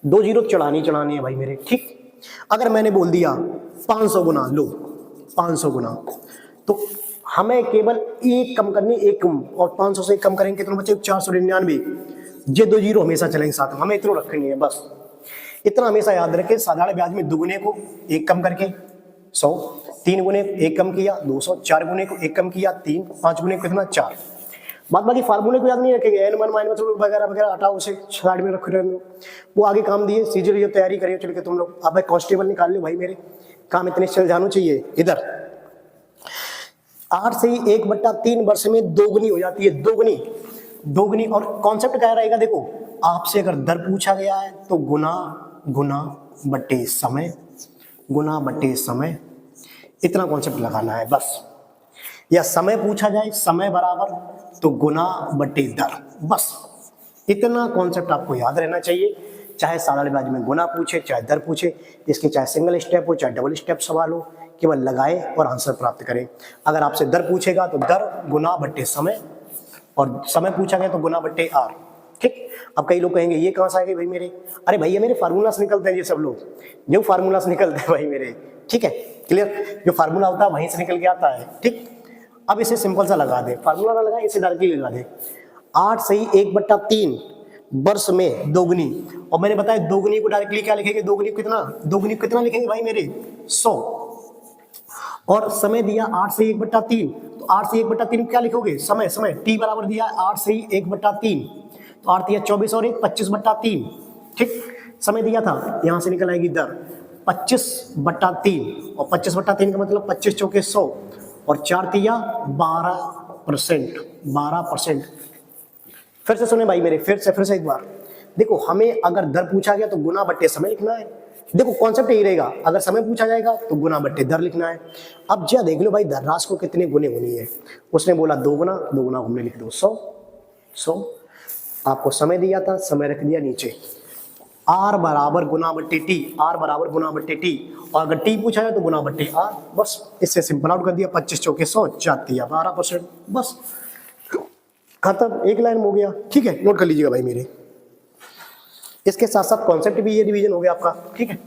2 जीरो चढ़ानी है भाई मेरे। ठीक, अगर मैंने बोल दिया 500 गुना, लो 500 गुना, तो हमें केवल एक कम करनी, एक कम, और 500 से एक कम करेंगे कितना बचे? 499। ये 2 जीरो हमेशा चलेंगे साथ में, हमें इतना रखनी है बस। इतना हमेशा याद रखें, साधारण ब्याज में दुगुने को एक कम करके 100, 3 गुने एक कम किया 200, 4 गुने को एक कम किया 3, 5 गुने को कितना? 4। बात बाकी फार्मूले को याद नहीं रखेंगे, n1 माइनस वगैरह वगैरह हटाओ, उसे साइड में रख रहे हो, वो आगे काम दिए। सीजर ये तैयारी करिए चल के तुम लोग। अब भाई कांस्टेबल निकाल लो भाई मेरे, काम इतने चल जाना चाहिए। इधर 8 से 1/3 वर्ष में दोगुनी हो जाती है, दोगुनी, दोगुनी। और कॉन्सेप्ट क्या रहेगा? देखो आपसे अगर दर पूछा गया है तो गुना, गुना बटे समय, गुना बटे समय, इतना कॉन्सेप्ट लगाना है बस। या समय पूछा जाए, समय बराबर तो गुना बटे दर, बस इतना कॉन्सेप्ट आपको याद रहना चाहिए। चाहे साधारण ब्याज में गुना पूछे, चाहे दर पूछे, इसके चाहे सिंगल स्टेप हो चाहे डबल स्टेप सवाल हो, केवल लगाए और आंसर प्राप्त करें। अगर आपसे दर पूछेगा तो दर गुना बटे समय, और समय पूछा गया तो गुना बटे आर। ठीक, अब कई लोग कहेंगे ये कहां से आ गए भाई मेरे? अरे भैया मेरे फार्मूला से निकलते हैं ये सब लोग, जो फार्मूला से निकलते हैं भाई मेरे। ठीक है, क्लियर? जो फार्मूला होता है वहीं से निकल के आता है। ठीक, अब इसे सिंपल सा लगा दे, फार्मूला ना लगाए, इसे डायरेक्टली लगा दे। 8 से 1/3 वर्ष में दोगुनी, और मैंने बताया दोगुनी को डायरेक्टली क्या लिखेंगे? दोगुनी कितना? दोगुनी कितना लिखेंगे भाई मेरे? 100। और समय दिया 8 से 1/3, तो 8 से 1/3 क्या लिखोगे? समय, समय t बराबर दिया 8 से 1/3, तो 8 दिया 24 और 1 25/3। ठीक, समय दिया था, यहां से निकल आएगी दर 25/3, और 25/3 का मतलब 25 चौके 100, और 4 दिया 12%, 12%। फिर से सुने भाई मेरे, फिर से एक बार देखो, हमें अगर दर पूछा गया तो गुना बट्टे समय लिखना है। देखो कॉन्सेप्ट यही रहेगा, अगर समय पूछा जाएगा तो गुना बट्टे दर लिखना है। अब जा देख लो भाई धनराशि को कितने गुने होनी है। उसने बोला 2 गुना, 2 गुना हमने लिख दो 100, 100। आपको समय दिया था, समय रख दिया नीचे, आर बराबर गुना बट्टे टी, आर बराबर गुना बट्टे टी, और अगर टी पूछा है तो गुना बट्टे आर, बस इससे सिंपल आउट कर दिया। 25 चौके 100, 4 दिया 12%, बस खत्म, एक लाइन में हो गया। ठीक है, नोट कर लीजिएगा भाई मेरे। इसके साथ साथ कॉन्सेप्ट भी ये रिवीजन हो गया आपका। ठीक है,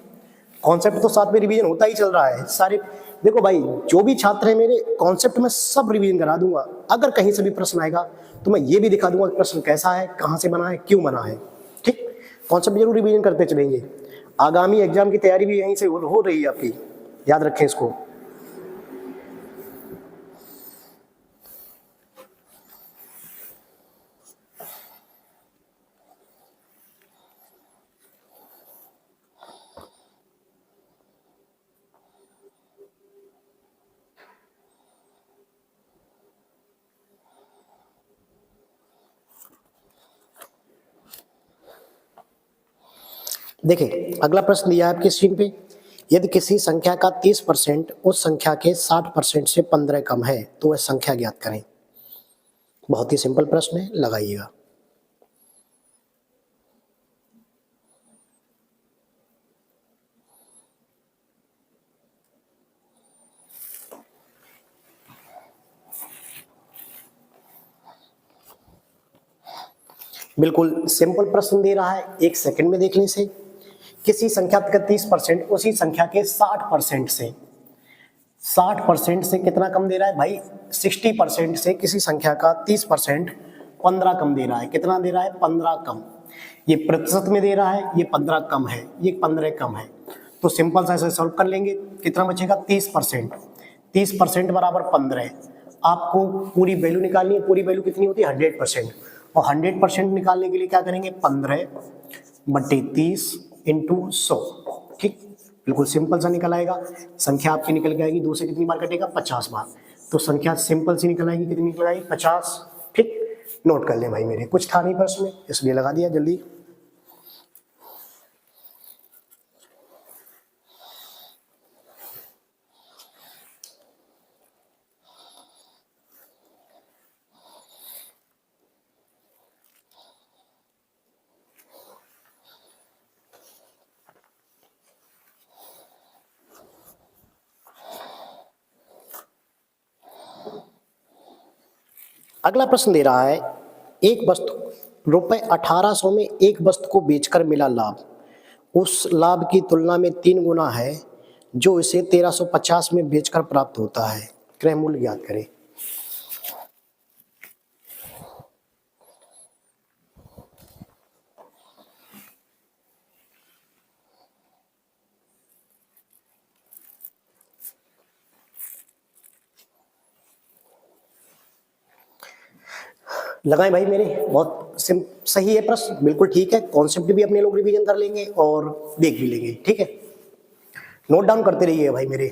कॉन्सेप्ट तो साथ में रिवीजन होता ही चल रहा है सारे। देखो भाई जो भी छात्र है मेरे, कॉन्सेप्ट में सब रिवीजन करा दूंगा। अगर कहीं से भी प्रश्न आएगा तो मैं ये भी दिखा दूंगा कि प्रश्न कैसा है, कहाँ से बना है, क्यों बना है। ठीक, कॉन्सेप्ट जरूर रिवीजन करते चलेंगे। आगामी एग्जाम की तैयारी भी यहीं से हो रही है आपकी, याद रखें इसको। देखिए अगला प्रश्न दिया है आपके स्क्रीन पे, यदि किसी संख्या का 30% उस संख्या के 60% से 15 कम है तो वह संख्या ज्ञात करें। बहुत ही सिंपल प्रश्न है, लगाइएगा। बिल्कुल सिंपल प्रश्न दे रहा है, एक सेकंड में देखने से। किसी संख्या का 30% उसी संख्या के 60% से 60% से कितना कम दे रहा है भाई? 60% से किसी संख्या का 30% 15 कम दे रहा है। कितना दे रहा है? 15 कम। ये प्रतिशत में दे रहा है, ये 15 कम है, ये 15 कम है। तो सिंपल सा ऐसे सॉल्व कर लेंगे। कितना बचेगा? 30%। 30% बराबर 15। आपको पूरी वैल्यू निकालनी है। पूरी वैल्यू कितनी होती है? 100%। और 100% निकालने के लिए क्या करेंगे? 15/30 इंटू 100। ठीक, बिल्कुल सिंपल सा निकल आएगा। संख्या आपकी निकल के आएगी, 2 से कितनी बार कटेगा? 50 बार। तो संख्या सिंपल सी निकल आएगी, कितनी निकल आएगी? 50। ठीक, नोट कर लें भाई मेरे, कुछ था नहीं प्रश्न में इसलिए लगा दिया जल्दी। अगला प्रश्न दे रहा है, एक वस्तु रुपए 1800 में एक वस्तु को बेचकर मिला लाभ उस लाभ की तुलना में 3 गुना है जो इसे 1350 में बेचकर प्राप्त होता है। क्रय मूल्य ज्ञात करें। लगाएं भाई मेरे, बहुत सही है प्रश्न, बिल्कुल ठीक है। कॉन्सेप्ट भी अपने लोग रिवीजन कर लेंगे और देख भी लेंगे। ठीक है, नोट डाउन करते रहिए भाई मेरे,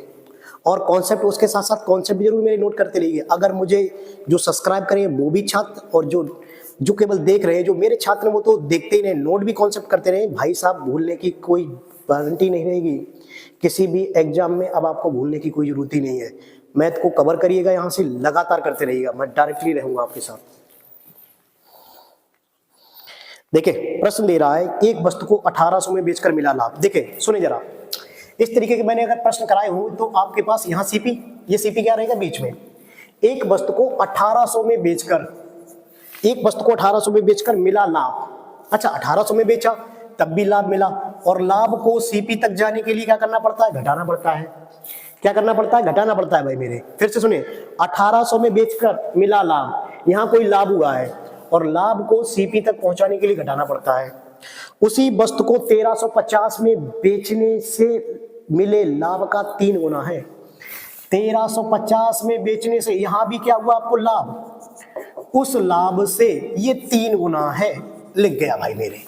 और कॉन्सेप्ट उसके साथ साथ कॉन्सेप्ट भी जरूर मेरे नोट करते रहिए। अगर मुझे जो सब्सक्राइब करें वो भी छात्र, और जो केवल देख रहे हैं, जो मेरे छात्र हैं वो तो देखते ही नहीं, नोट भी कॉन्सेप्ट करते रहे भाई साहब। भूलने की कोई गारंटी नहीं रहेगी किसी भी एग्जाम में। अब आपको भूलने की कोई जरूरत ही नहीं है। मैथ को कवर करिएगा, यहाँ से लगातार करते रहिएगा, मैं डायरेक्टली रहूंगा आपके साथ। देखिए प्रश्न दे रहा है, एक वस्तु को 1800 में बेचकर मिला लाभ। देखिए सुने जरा, इस तरीके के मैंने अगर प्रश्न कराए हो तो आपके पास यहाँ सीपी, ये सीपी क्या रहेगा? बीच में। एक वस्तु को 1800 में बेचकर, एक वस्तु को 1800 में बेचकर मिला लाभ। अच्छा, 1800 में बेचा तब भी लाभ मिला, और लाभ को सीपी तक जाने के लिए क्या करना पड़ता है? घटाना पड़ता है। क्या करना पड़ता है? घटाना पड़ता है भाई मेरे। फिर से सुने, 1800 में बेचकर मिला लाभ, यहाँ कोई लाभ हुआ है और लाभ को सीपी तक पहुंचाने के लिए घटाना पड़ता है। उसी वस्तु को 1350 में बेचने से मिले लाभ का 3 गुना है। 1350 में बेचने से यहां भी क्या हुआ आपको? लाभ। उस लाभ से ये 3 गुना है, लिख गया भाई मेरे।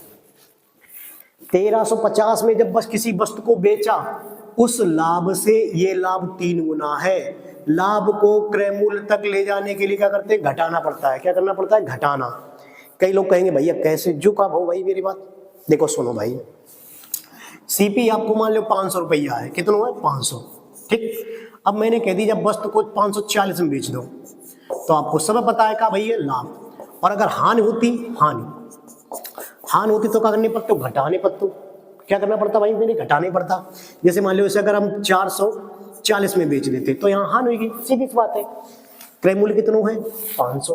1350 में जब बस किसी वस्तु को बेचा, उस लाभ से ये लाभ 3 गुना है। लाभ को क्रय मूल्य तक ले जाने के लिए क्या करते हैं? घटाना पड़ता है। क्या करना पड़ता है? घटाना। कई लोग कहेंगे भैया कैसे, झुका हो भाई मेरी बात। देखो सुनो भाई, सीपी आपको मान लो 500 रुपया है। कितना है? 500। ठीक, अब मैंने कह दी जब वस्तु को 540 में बेच दो, तो आपको सब पता है का भैया लाभ। और अगर हानि होती तो क्या करनी पड़ती? घटाने पड़ती। क्या करना पड़ता भाई मेरे? घटाने पड़ता। जैसे मान लो इसे अगर हम 440 में बेच देते तो यहाँ हानि होगी, सीधी सी बात है। क्रय मूल्य कितना है? 500।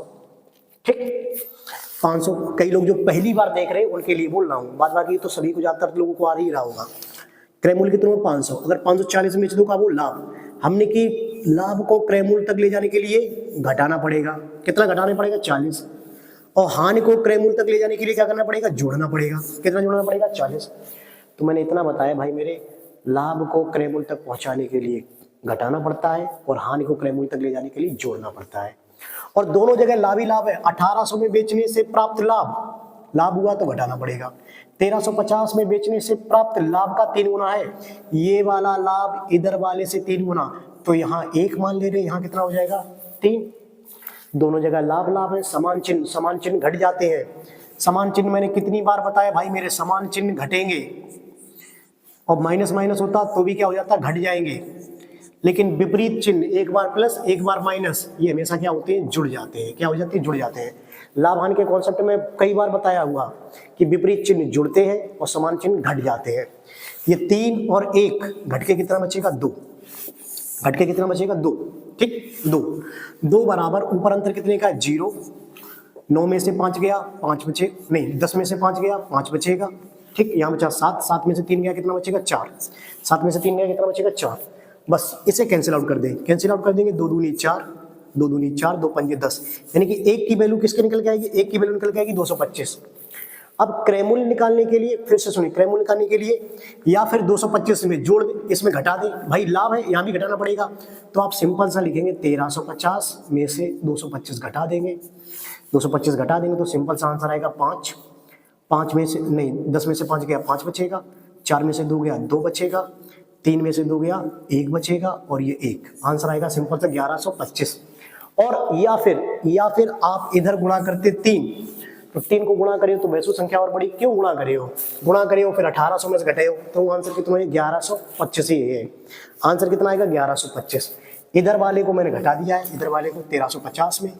ठीक, 500। कई लोग जो पहली बार देख रहे हैं उनके लिए बोल रहा हूँ, बाद बाकी तो सभी को ज्यादातर लोगों को आ ही रहा होगा। क्रय मूल्य कितना? 500। अगर 540 में बेच दो का वो लाभ, हमने की लाभ को क्रय मूल्य तक ले जाने के लिए घटाना पड़ेगा। कितना घटाना पड़ेगा? 40। और हानि को क्रय मूल्य तक ले जाने के लिए क्या करना पड़ेगा? जोड़ना पड़ेगा। कितना जोड़ना पड़ेगा? 40। तो मैंने इतना बताया भाई मेरे, लाभ को क्रय मूल्य तक पहुंचाने के लिए घटाना पड़ता है और हानि को क्रय मूल्य तक ले जाने के लिए जोड़ना पड़ता है। और दोनों जगह लाभ ही लाभ है। 1800 में बेचने से प्राप्त लाभ हुआ तो घटाना पड़ेगा। 1350 में बेचने से प्राप्त लाभ का 3 गुना है। ये वाला लाभ इधर वाले से 3 गुना, तो यहाँ 1 मान ले रहे, यहाँ कितना हो जाएगा? 3। दोनों जगह लाभ है। समान चिन्ह घट जाते हैं। समान चिन्ह मैंने कितनी बार बताया भाई मेरे? समान चिन्ह घटेंगे और माइनस माइनस होता तो भी क्या हो जाता, घट जाएंगे। लेकिन विपरीत चिन्ह, एक बार प्लस एक बार माइनस, ये हमेशा क्या होते हैं, जुड़ जाते हैं। क्या हो जाते हैं, जुड़ जाते हैं। लाभ हानि के कॉन्सेप्ट में कई बार बताया हुआ कि विपरीत चिन्ह जुड़ते हैं और समान चिन्ह घट जाते हैं। ये 3 और 1 घट के कितना बचेगा, 2। घट के कितना बचेगा, 2। ठीक, 2 बराबर ऊपर अंतर कितने का, 0। 9 में से 5 गया, 5 बचे, नहीं 10 में से 5 गया, 5 बचेगा। ठीक, यहाँ बचा 7, 7 में से 3 गया, कितना बचेगा, 4। 7 में से 3 गया, कितना बचेगा, 4। बस इसे कैंसिल आउट कर दें, कैंसिल आउट कर देंगे, 2 दूनी 4, 2 दूनी 4, 2 पंजे 10, यानी कि 1 की वैल्यू किसके निकल के आएगी, 1 की वैल्यू निकल के आएगी 225। अब क्रयमूल्य निकालने के लिए फिर से सुनिए, क्रयमूल्य निकालने के लिए या फिर 225 में जोड़ दे, इसमें घटा दे, भाई लाभ है यहाँ भी घटाना पड़ेगा, तो आप सिंपल सा लिखेंगे 1350 में से 225 घटा देंगे। 225 घटा देंगे तो सिंपल सा आंसर आएगा 5। 5 में से नहीं, 10 में से 5 गया, 5 बचेगा। 4 में से 2 गया, 2 बचेगा। 3 में से 2 गया, 1 बचेगा और ये 1, आंसर आएगा सिंपल सा 1125। और या फिर आप इधर गुणा करते 3, तो 3 को गुणा करे हो तो वैसु संख्या और बड़ी, क्यों गुणा करे हो, गुणा करे हो फिर 1800 में से घटे हो, तो आंसर कितना है, 1125 ही है। आंसर कितना आएगा, 1125। इधर वाले को मैंने घटा दिया है, इधर वाले को 1350 में,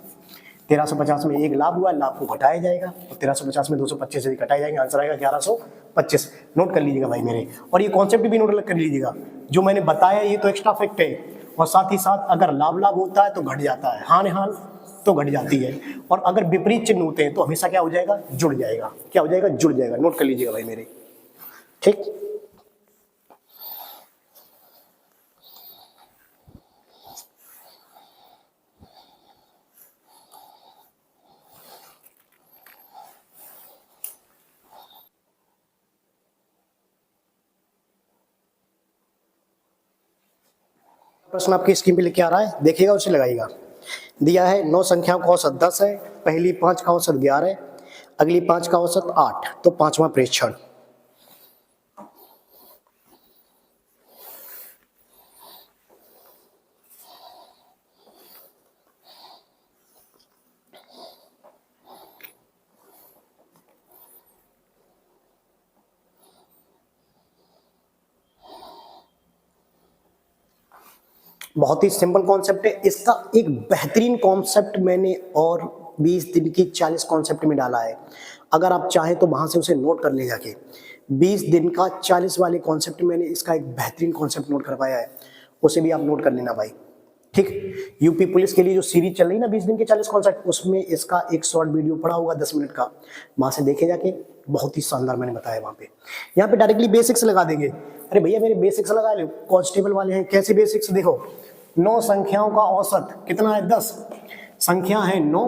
1350 में 1 लाभ हुआ, लाभ को घटाया जाएगा और 1350 में 225 से घटाए जाएंगे, आंसर आएगा 1125। नोट कर लीजिएगा भाई मेरे, और ये कॉन्सेप्ट भी नोट कर लीजिएगा, जो मैंने बताया ये तो एक्स्ट्रा फैक्ट है, और साथ ही साथ अगर लाभ लाभ होता है तो घट जाता है, हान हान तो घट जाती है, और अगर विपरीत चिन्ह होते हैं तो हमेशा क्या हो जाएगा, जुड़ जाएगा। क्या हो जाएगा, जुड़ जाएगा। नोट कर लीजिएगा भाई मेरे, ठीक। प्रश्न आपकी स्क्रीन पे लिखे आ रहा है, देखिएगा उसे लगाइएगा। दिया है 9 संख्याओं का औसत 10 है, पहली 5 का औसत 11 है, अगली 5 का औसत 8, तो 5वां प्रेक्षण। बहुत ही सिंपल कॉन्सेप्ट है, इसका एक बेहतरीन कॉन्सेप्ट मैंने और 20 दिन की 40 कॉन्सेप्ट में डाला है। अगर आप चाहें तो वहां से उसे नोट कर ले जाके, 20 दिन का 40 वाले कॉन्सेप्ट मैंने इसका एक बेहतरीन कॉन्सेप्ट नोट करवाया है, उसे भी आप नोट कर लेना भाई, ठीक। यूपी पुलिस के लिए जो सीरीज चल रही है ना 20 दिन के 40 कॉन्सेप्ट, उसमें इसका एक शॉर्ट वीडियो पड़ा होगा 10 मिनट का, वहां से देखे जाके, बहुत ही शानदार मैंने बताया वहां पे। यहाँ पे डायरेक्टली बेसिक्स लगा देंगे। अरे भैया मेरे बेसिक्स लगा लो, कांस्टेबल वाले हैं, कैसे बेसिक्स, देखो 9 संख्याओं का औसत कितना है, 10 संख्या है 9,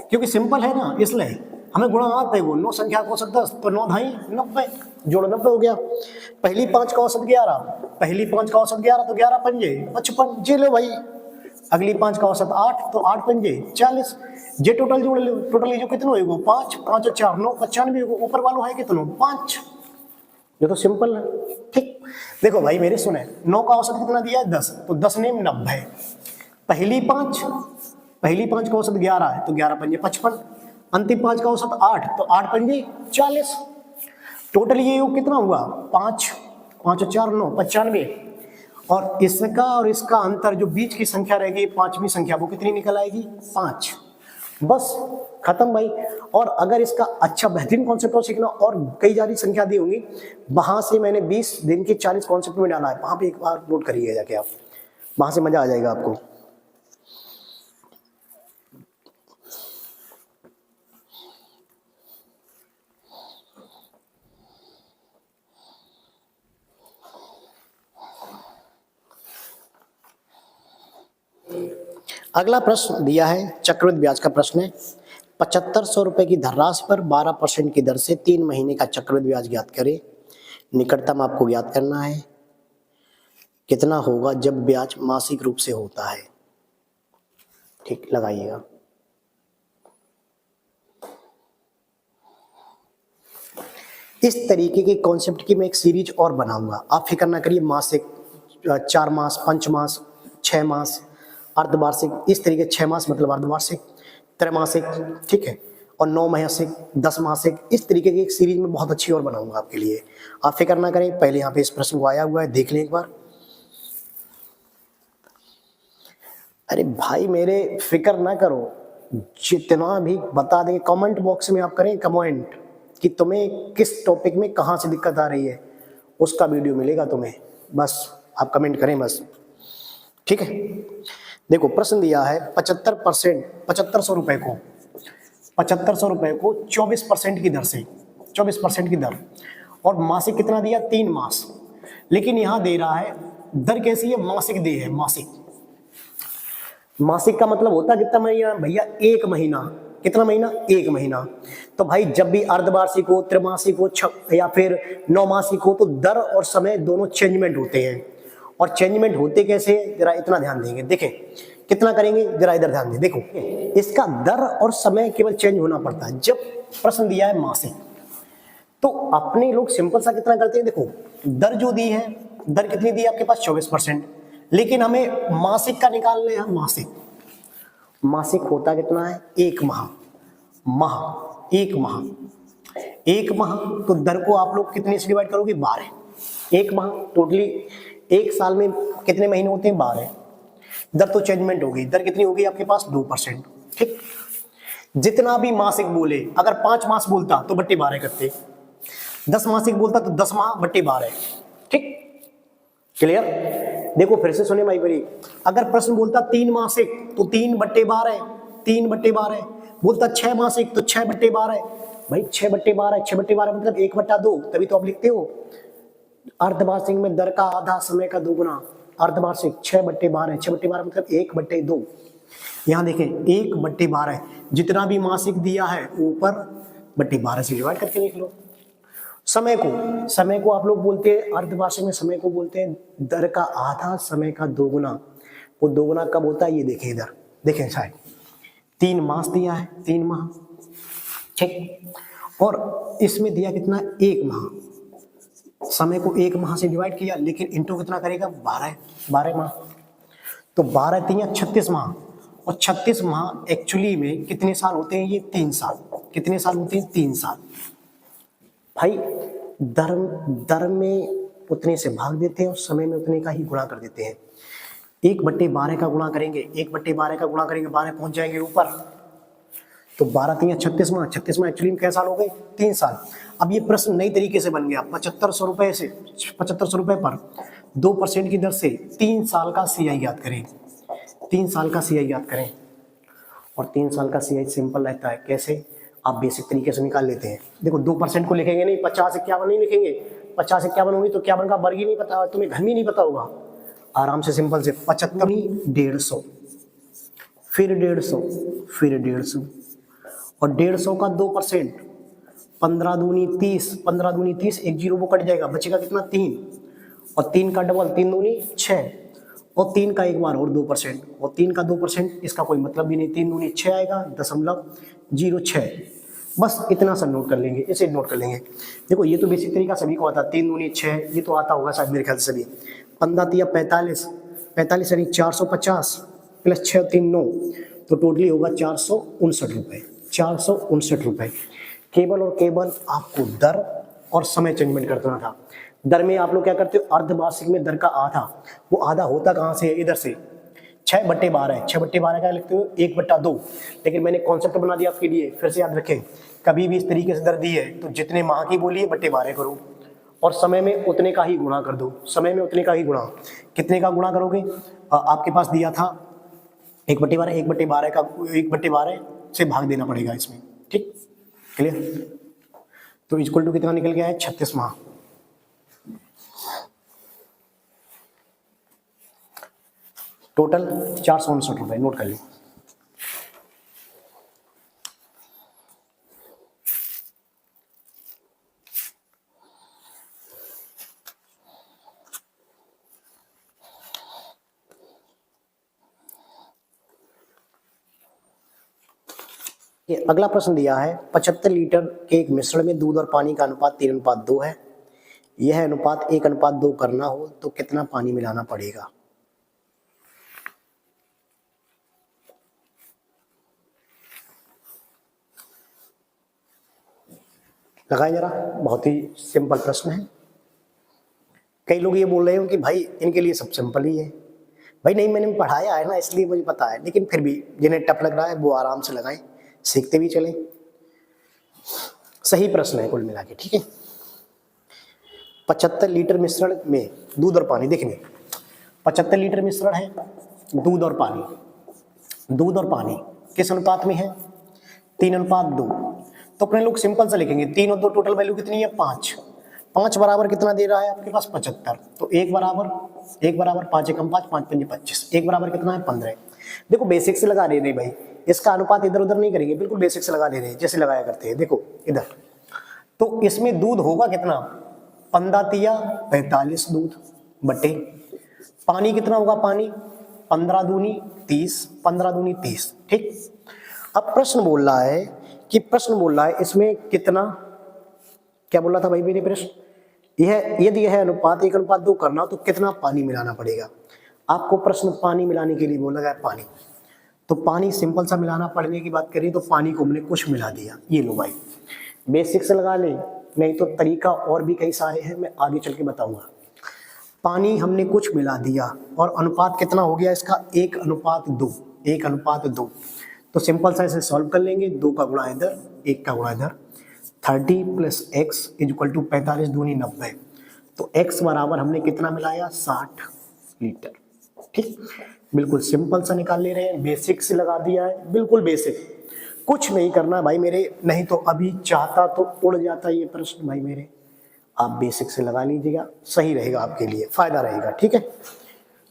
क्योंकि सिंपल है ना इसलिए हमें गुणा आता है वो, 9 संख्या का औसत 10, तो 9 ढाई 90, जोड़ 90 हो गया। पहली 5 का औसत 11, पहली 5 का औसत 11, तो 11 पंजे 55, जे लो भाई। अगली 5 का औसत 8, तो 8 पंजे 40, जे टोटल जोड़ लो, टोटल जो कितना होगा 5, 5 और 4 9, 95 होगा, ऊपर वालों है कितना 5, ये तो सिंपल है, ठीक। देखो भाई मेरे सुने, 9 का औसत कितना दिया है 10, तो 10 ने 90, पहली 5 का औसत 11 है, तो 11 पंजे 55, अंतिम 5 का औसत 8, तो 8 पंजे 40, टोटल ये कितना हुआ 5, 5 और 4 9, 95, और इसका अंतर जो बीच की संख्या रहेगी 5वीं संख्या, वो कितनी निकल आएगी 5, बस खत्म भाई। और अगर इसका अच्छा बेहतरीन कॉन्सेप्ट हो सीखना, और कई सारी संख्या दी होंगी, वहां से मैंने 20 दिन के 40 कॉन्सेप्ट में डाला है, वहां पे एक बार नोट करिएगा जाके आप, वहां से मजा आ जाएगा आपको। अगला प्रश्न दिया है, चक्रवृद्धि ब्याज का प्रश्न है। 7500 रुपए की धनराशि पर 12% की दर से 3 महीने का चक्रवृद्धि ब्याज ज्ञात करें। निकटतम आपको ज्ञात करना है कितना होगा जब ब्याज मासिक रूप से होता है, ठीक, लगाइएगा। इस तरीके के कॉन्सेप्ट की मैं एक सीरीज और बनाऊंगा, आप फिक्र ना करिए। मासिक, 4 मास, पंचमास, 6 मास, अर्धवार्षिक, इस तरीके 6 मास मतलब अर्धवार्षिक, त्रैमासिक, ठीक है। और 9 मासिक, 10 मासिक, इस तरीके की एक सीरीज में बहुत अच्छी और बनाऊंगा आपके लिए। आप फिक्र ना करें, पहले यहाँ पे इस प्रश्न को आया हुआ है, देख लें एक बार। अरे भाई मेरे, फिक्र ना करो, जितना भी बता देंगे कमेंट बॉक्स में आप करें कमेंट कि तुम्हें किस टॉपिक में कहाँ से दिक्कत आ रही है, उसका वीडियो मिलेगा तुम्हें, बस आप कमेंट करें बस, ठीक है। देखो प्रश्न दिया है 75%, 7500 रुपए को, 7500 रुपए को 24% की दर से, 24% की दर, और मासिक कितना दिया, 3 मास, लेकिन यहां दे रहा है दर कैसी है, मासिक दे है, मासिक। मासिक का मतलब होता है कितना महीना भैया, 1 महीना। कितना महीना, 1 महीना। तो भाई जब भी अर्धवार्षिक हो, त्रैमासिक हो, या फिर 9 मासिक हो, तो दर और समय दोनों चेंजमेंट होते हैं। और चेंजमेंट होते कैसे, जरा इतना ध्यान देंगे, देखें कितना करेंगे, जरा इधर ध्यान दें। देखो इसका दर और समय केवल चेंज होना पड़ता है जब प्रश्न दिया है मासिक। तो अपने लोग सिंपल सा कितना करते हैं, देखो दर जो दी है, दर कितनी दी है आपके पास, 24%, लेकिन हमें मासिक का निकालना है। मासिक, मासिक होता कितना है, 1 माह, माह, 1 माह, 1 माह। तो दर को आप लोग कितने से डिवाइड करोगे, 12। 1 माह टोटली, 1 साल में कितने महीने होते हैं, 12। दर तो चेंजमेंट होगी, दर कितनी होगी आपके पास, 2%, ठीक। जितना भी मासिक बोले, अगर 5 मास बोलता तो बट्टे 12 करते, 10 मासिक बोलता तो 10 माह बट्टे 12, ठीक, क्लियर। देखो फिर से सुने भाई बड़ी, अगर प्रश्न बोलता 3 मासिक तो 3/12, 3/12, बोलता 6 मासिक तो 6/12। भाई 6/12, 6/12 मतलब 1/2, तभी तो आप लिखते हो अर्धवार्षिक में दर का आधा, समय का दोगुना। अर्धवार्षिक 6/12, 6/12 मतलब 1/2। यहाँ देखें 1/12, जितना भी मासिक दिया है ऊपर बट्टे 12 से डिवाइड करके लिख लो। समय को, समय को आप लोग बोलते हैं अर्धवार्षिक में, समय को बोलते हैं दर का आधा, समय का दोगुना। वो दोगुना कब होता है, ये देखें इधर, देखें शायद 3 मास दिया है, 3 माह, ठीक, और इसमें दिया कितना, 1 माह। समय को 1 माह से डिवाइड किया, लेकिन इंटू कितना करेगा, 12, 12 माह। तो 12 3 36 माह, और 36 माह एक्चुअली में कितने साल होते हैं, ये 3 साल। कितने साल होते हैं, 3 साल। भाई दर, दर में उतने से भाग देते हैं और समय में उतने का ही गुणा कर देते हैं। 1/12 का गुणा करेंगे, 1/12 का गुणा करेंगे, 12 पहुंच जाएंगे ऊपर। तो 12 3 36 माह, 36 माह एक्चुअली में कैसे साल हो गए, 3 साल। अब ये प्रश्न नई तरीके से बन गया, 7500 रुपए से, 7500 रुपए पर 2% की दर से 3 साल का CI ज्ञात करें, 3 साल का CI ज्ञात करें। और 3 साल का CI सिंपल रहता है, कैसे, आप बेसिक तरीके से निकाल लेते हैं। देखो 2% को लिखेंगे नहीं, 50-51 नहीं लिखेंगे, 50-51 होगी तो 51 का वर्ग ही नहीं पता, तुम्हें घन ही नहीं पता होगा। आराम से सिंपल से 75 150, फिर 150, फिर 150, और 150 का 2%, 15 दूनी 30, 15 दूनी 30, एक जीरो वो कट जाएगा, बचेगा कितना, 3, और 3 का डबल, 3 दूनी 6, और 3 का एक बार और 2%, और 3 का 2% इसका कोई मतलब भी नहीं, 3 दूनी 6 आएगा, 0.06। बस इतना सा नोट कर लेंगे, इसे नोट कर लेंगे। देखो ये तो बेसिक तरीका सभी को आता है, 3 दूनी 6, ये तो आता होगा शायद मेरे ख्याल से सभी। 15 तिया 45, 45 यानी 450 प्लस 6 3 9, तो टोटली होगा 459 रुपये, 459 रुपये। केवल और केवल आपको दर और समय चेंजमेंट करना था। दर में आप लोग क्या करते हो, अर्धवार्षिक में दर का आधा, वो आधा होता कहाँ से है, इधर से 6/12, 6/12 का लिखते हो 1/2, लेकिन मैंने कॉन्सेप्ट बना दिया आपके लिए, फिर से याद रखें, कभी भी इस तरीके से दर दी है तो जितने माह की बोली है /12 करो, और समय में उतने का ही गुणा कर दो, समय में उतने का ही गुणा। कितने का गुणा करोगे, आपके पास दिया था 1/12, 1/12 का 1/12 से भाग देना पड़ेगा इसमें, ठीक, क्लियर। तो इक्वल टू कितना निकल गया है, 36 माह। टोटल 459 रुपये, नोट कर ली। ये अगला प्रश्न दिया है 75 लीटर के एक मिश्रण में दूध और पानी का अनुपात 3:2 है। यह अनुपात 1:2 करना हो तो कितना पानी मिलाना पड़ेगा। लगाएं जरा, बहुत ही सिंपल प्रश्न है। कई लोग ये बोल रहे हो कि भाई इनके लिए सब सिंपल ही है। भाई नहीं, मैंने पढ़ाया है ना, इसलिए मुझे पता है, लेकिन फिर भी जिन्हें टफ लग रहा है वो आराम से लगाएं, सीखते भी चलें। सही प्रश्न है कुल मिला के, ठीक है। 75 लीटर मिश्रण में दूध और पानी, देखने 75 लीटर मिश्रण है, दूध और पानी, दूध और पानी किस अनुपात में है? 3:2। तो अपने लोग सिंपल सा लिखेंगे, 3 और 2 टोटल वैल्यू कितनी है? 5। 5 बराबर कितना दे रहा है आपके पास? 75। तो 1 बराबर 5 एकम 5, 5 पंजे 25, 1 बराबर कितना है? 15। देखो बेसिक से लगा दे रहे भाई, इसका अनुपात इधर उधर नहीं करेंगे, बिल्कुल बेसिक से लगा दे रहे हैं जैसे लगाया करते हैं। देखो इधर, तो इसमें दूध होगा कितना? 15 तिया 45 दूध बटे पानी कितना होगा? पानी 15 दूनी 30, 15 दूनी 30, ठीक। अब प्रश्न बोल रहा है इसमें कितना, क्या बोल रहा था भाई मेरे प्रश्न? यह यदि यह अनुपात 1:2 करना हो तो कितना पानी मिलाना पड़ेगा? आपको प्रश्न पानी मिलाने के लिए बोला गया पानी, तो पानी सिंपल सा मिलाना पड़ने की बात करें तो पानी को हमने कुछ मिला दिया। ये लो भाई, बेसिक से लगा ले, नहीं तो तरीका और भी कई सारे हैं, मैं आगे चल के बताऊंगा। पानी हमने कुछ मिला दिया और अनुपात कितना हो गया इसका? 1:2, 1:2। तो सिंपल सा इसे सॉल्व कर लेंगे, 2 का गुणा इधर, 1 का गुणा इधर, 30 + x = 45 दूनी 90। तो x बराबर हमने कितना मिलाया? 60 लीटर, ठीक। बिल्कुल सिंपल सा निकाल ले रहे हैं, बेसिक से लगा दिया है, बिल्कुल बेसिक, कुछ नहीं करना भाई मेरे, नहीं तो अभी चाहता तो उड़ जाता ये प्रश्न भाई मेरे। आप बेसिक से लगा लीजिएगा, सही रहेगा आपके लिए, फायदा रहेगा, ठीक है।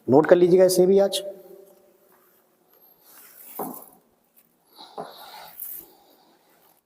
नोट कर लीजिएगा इसे भी आज।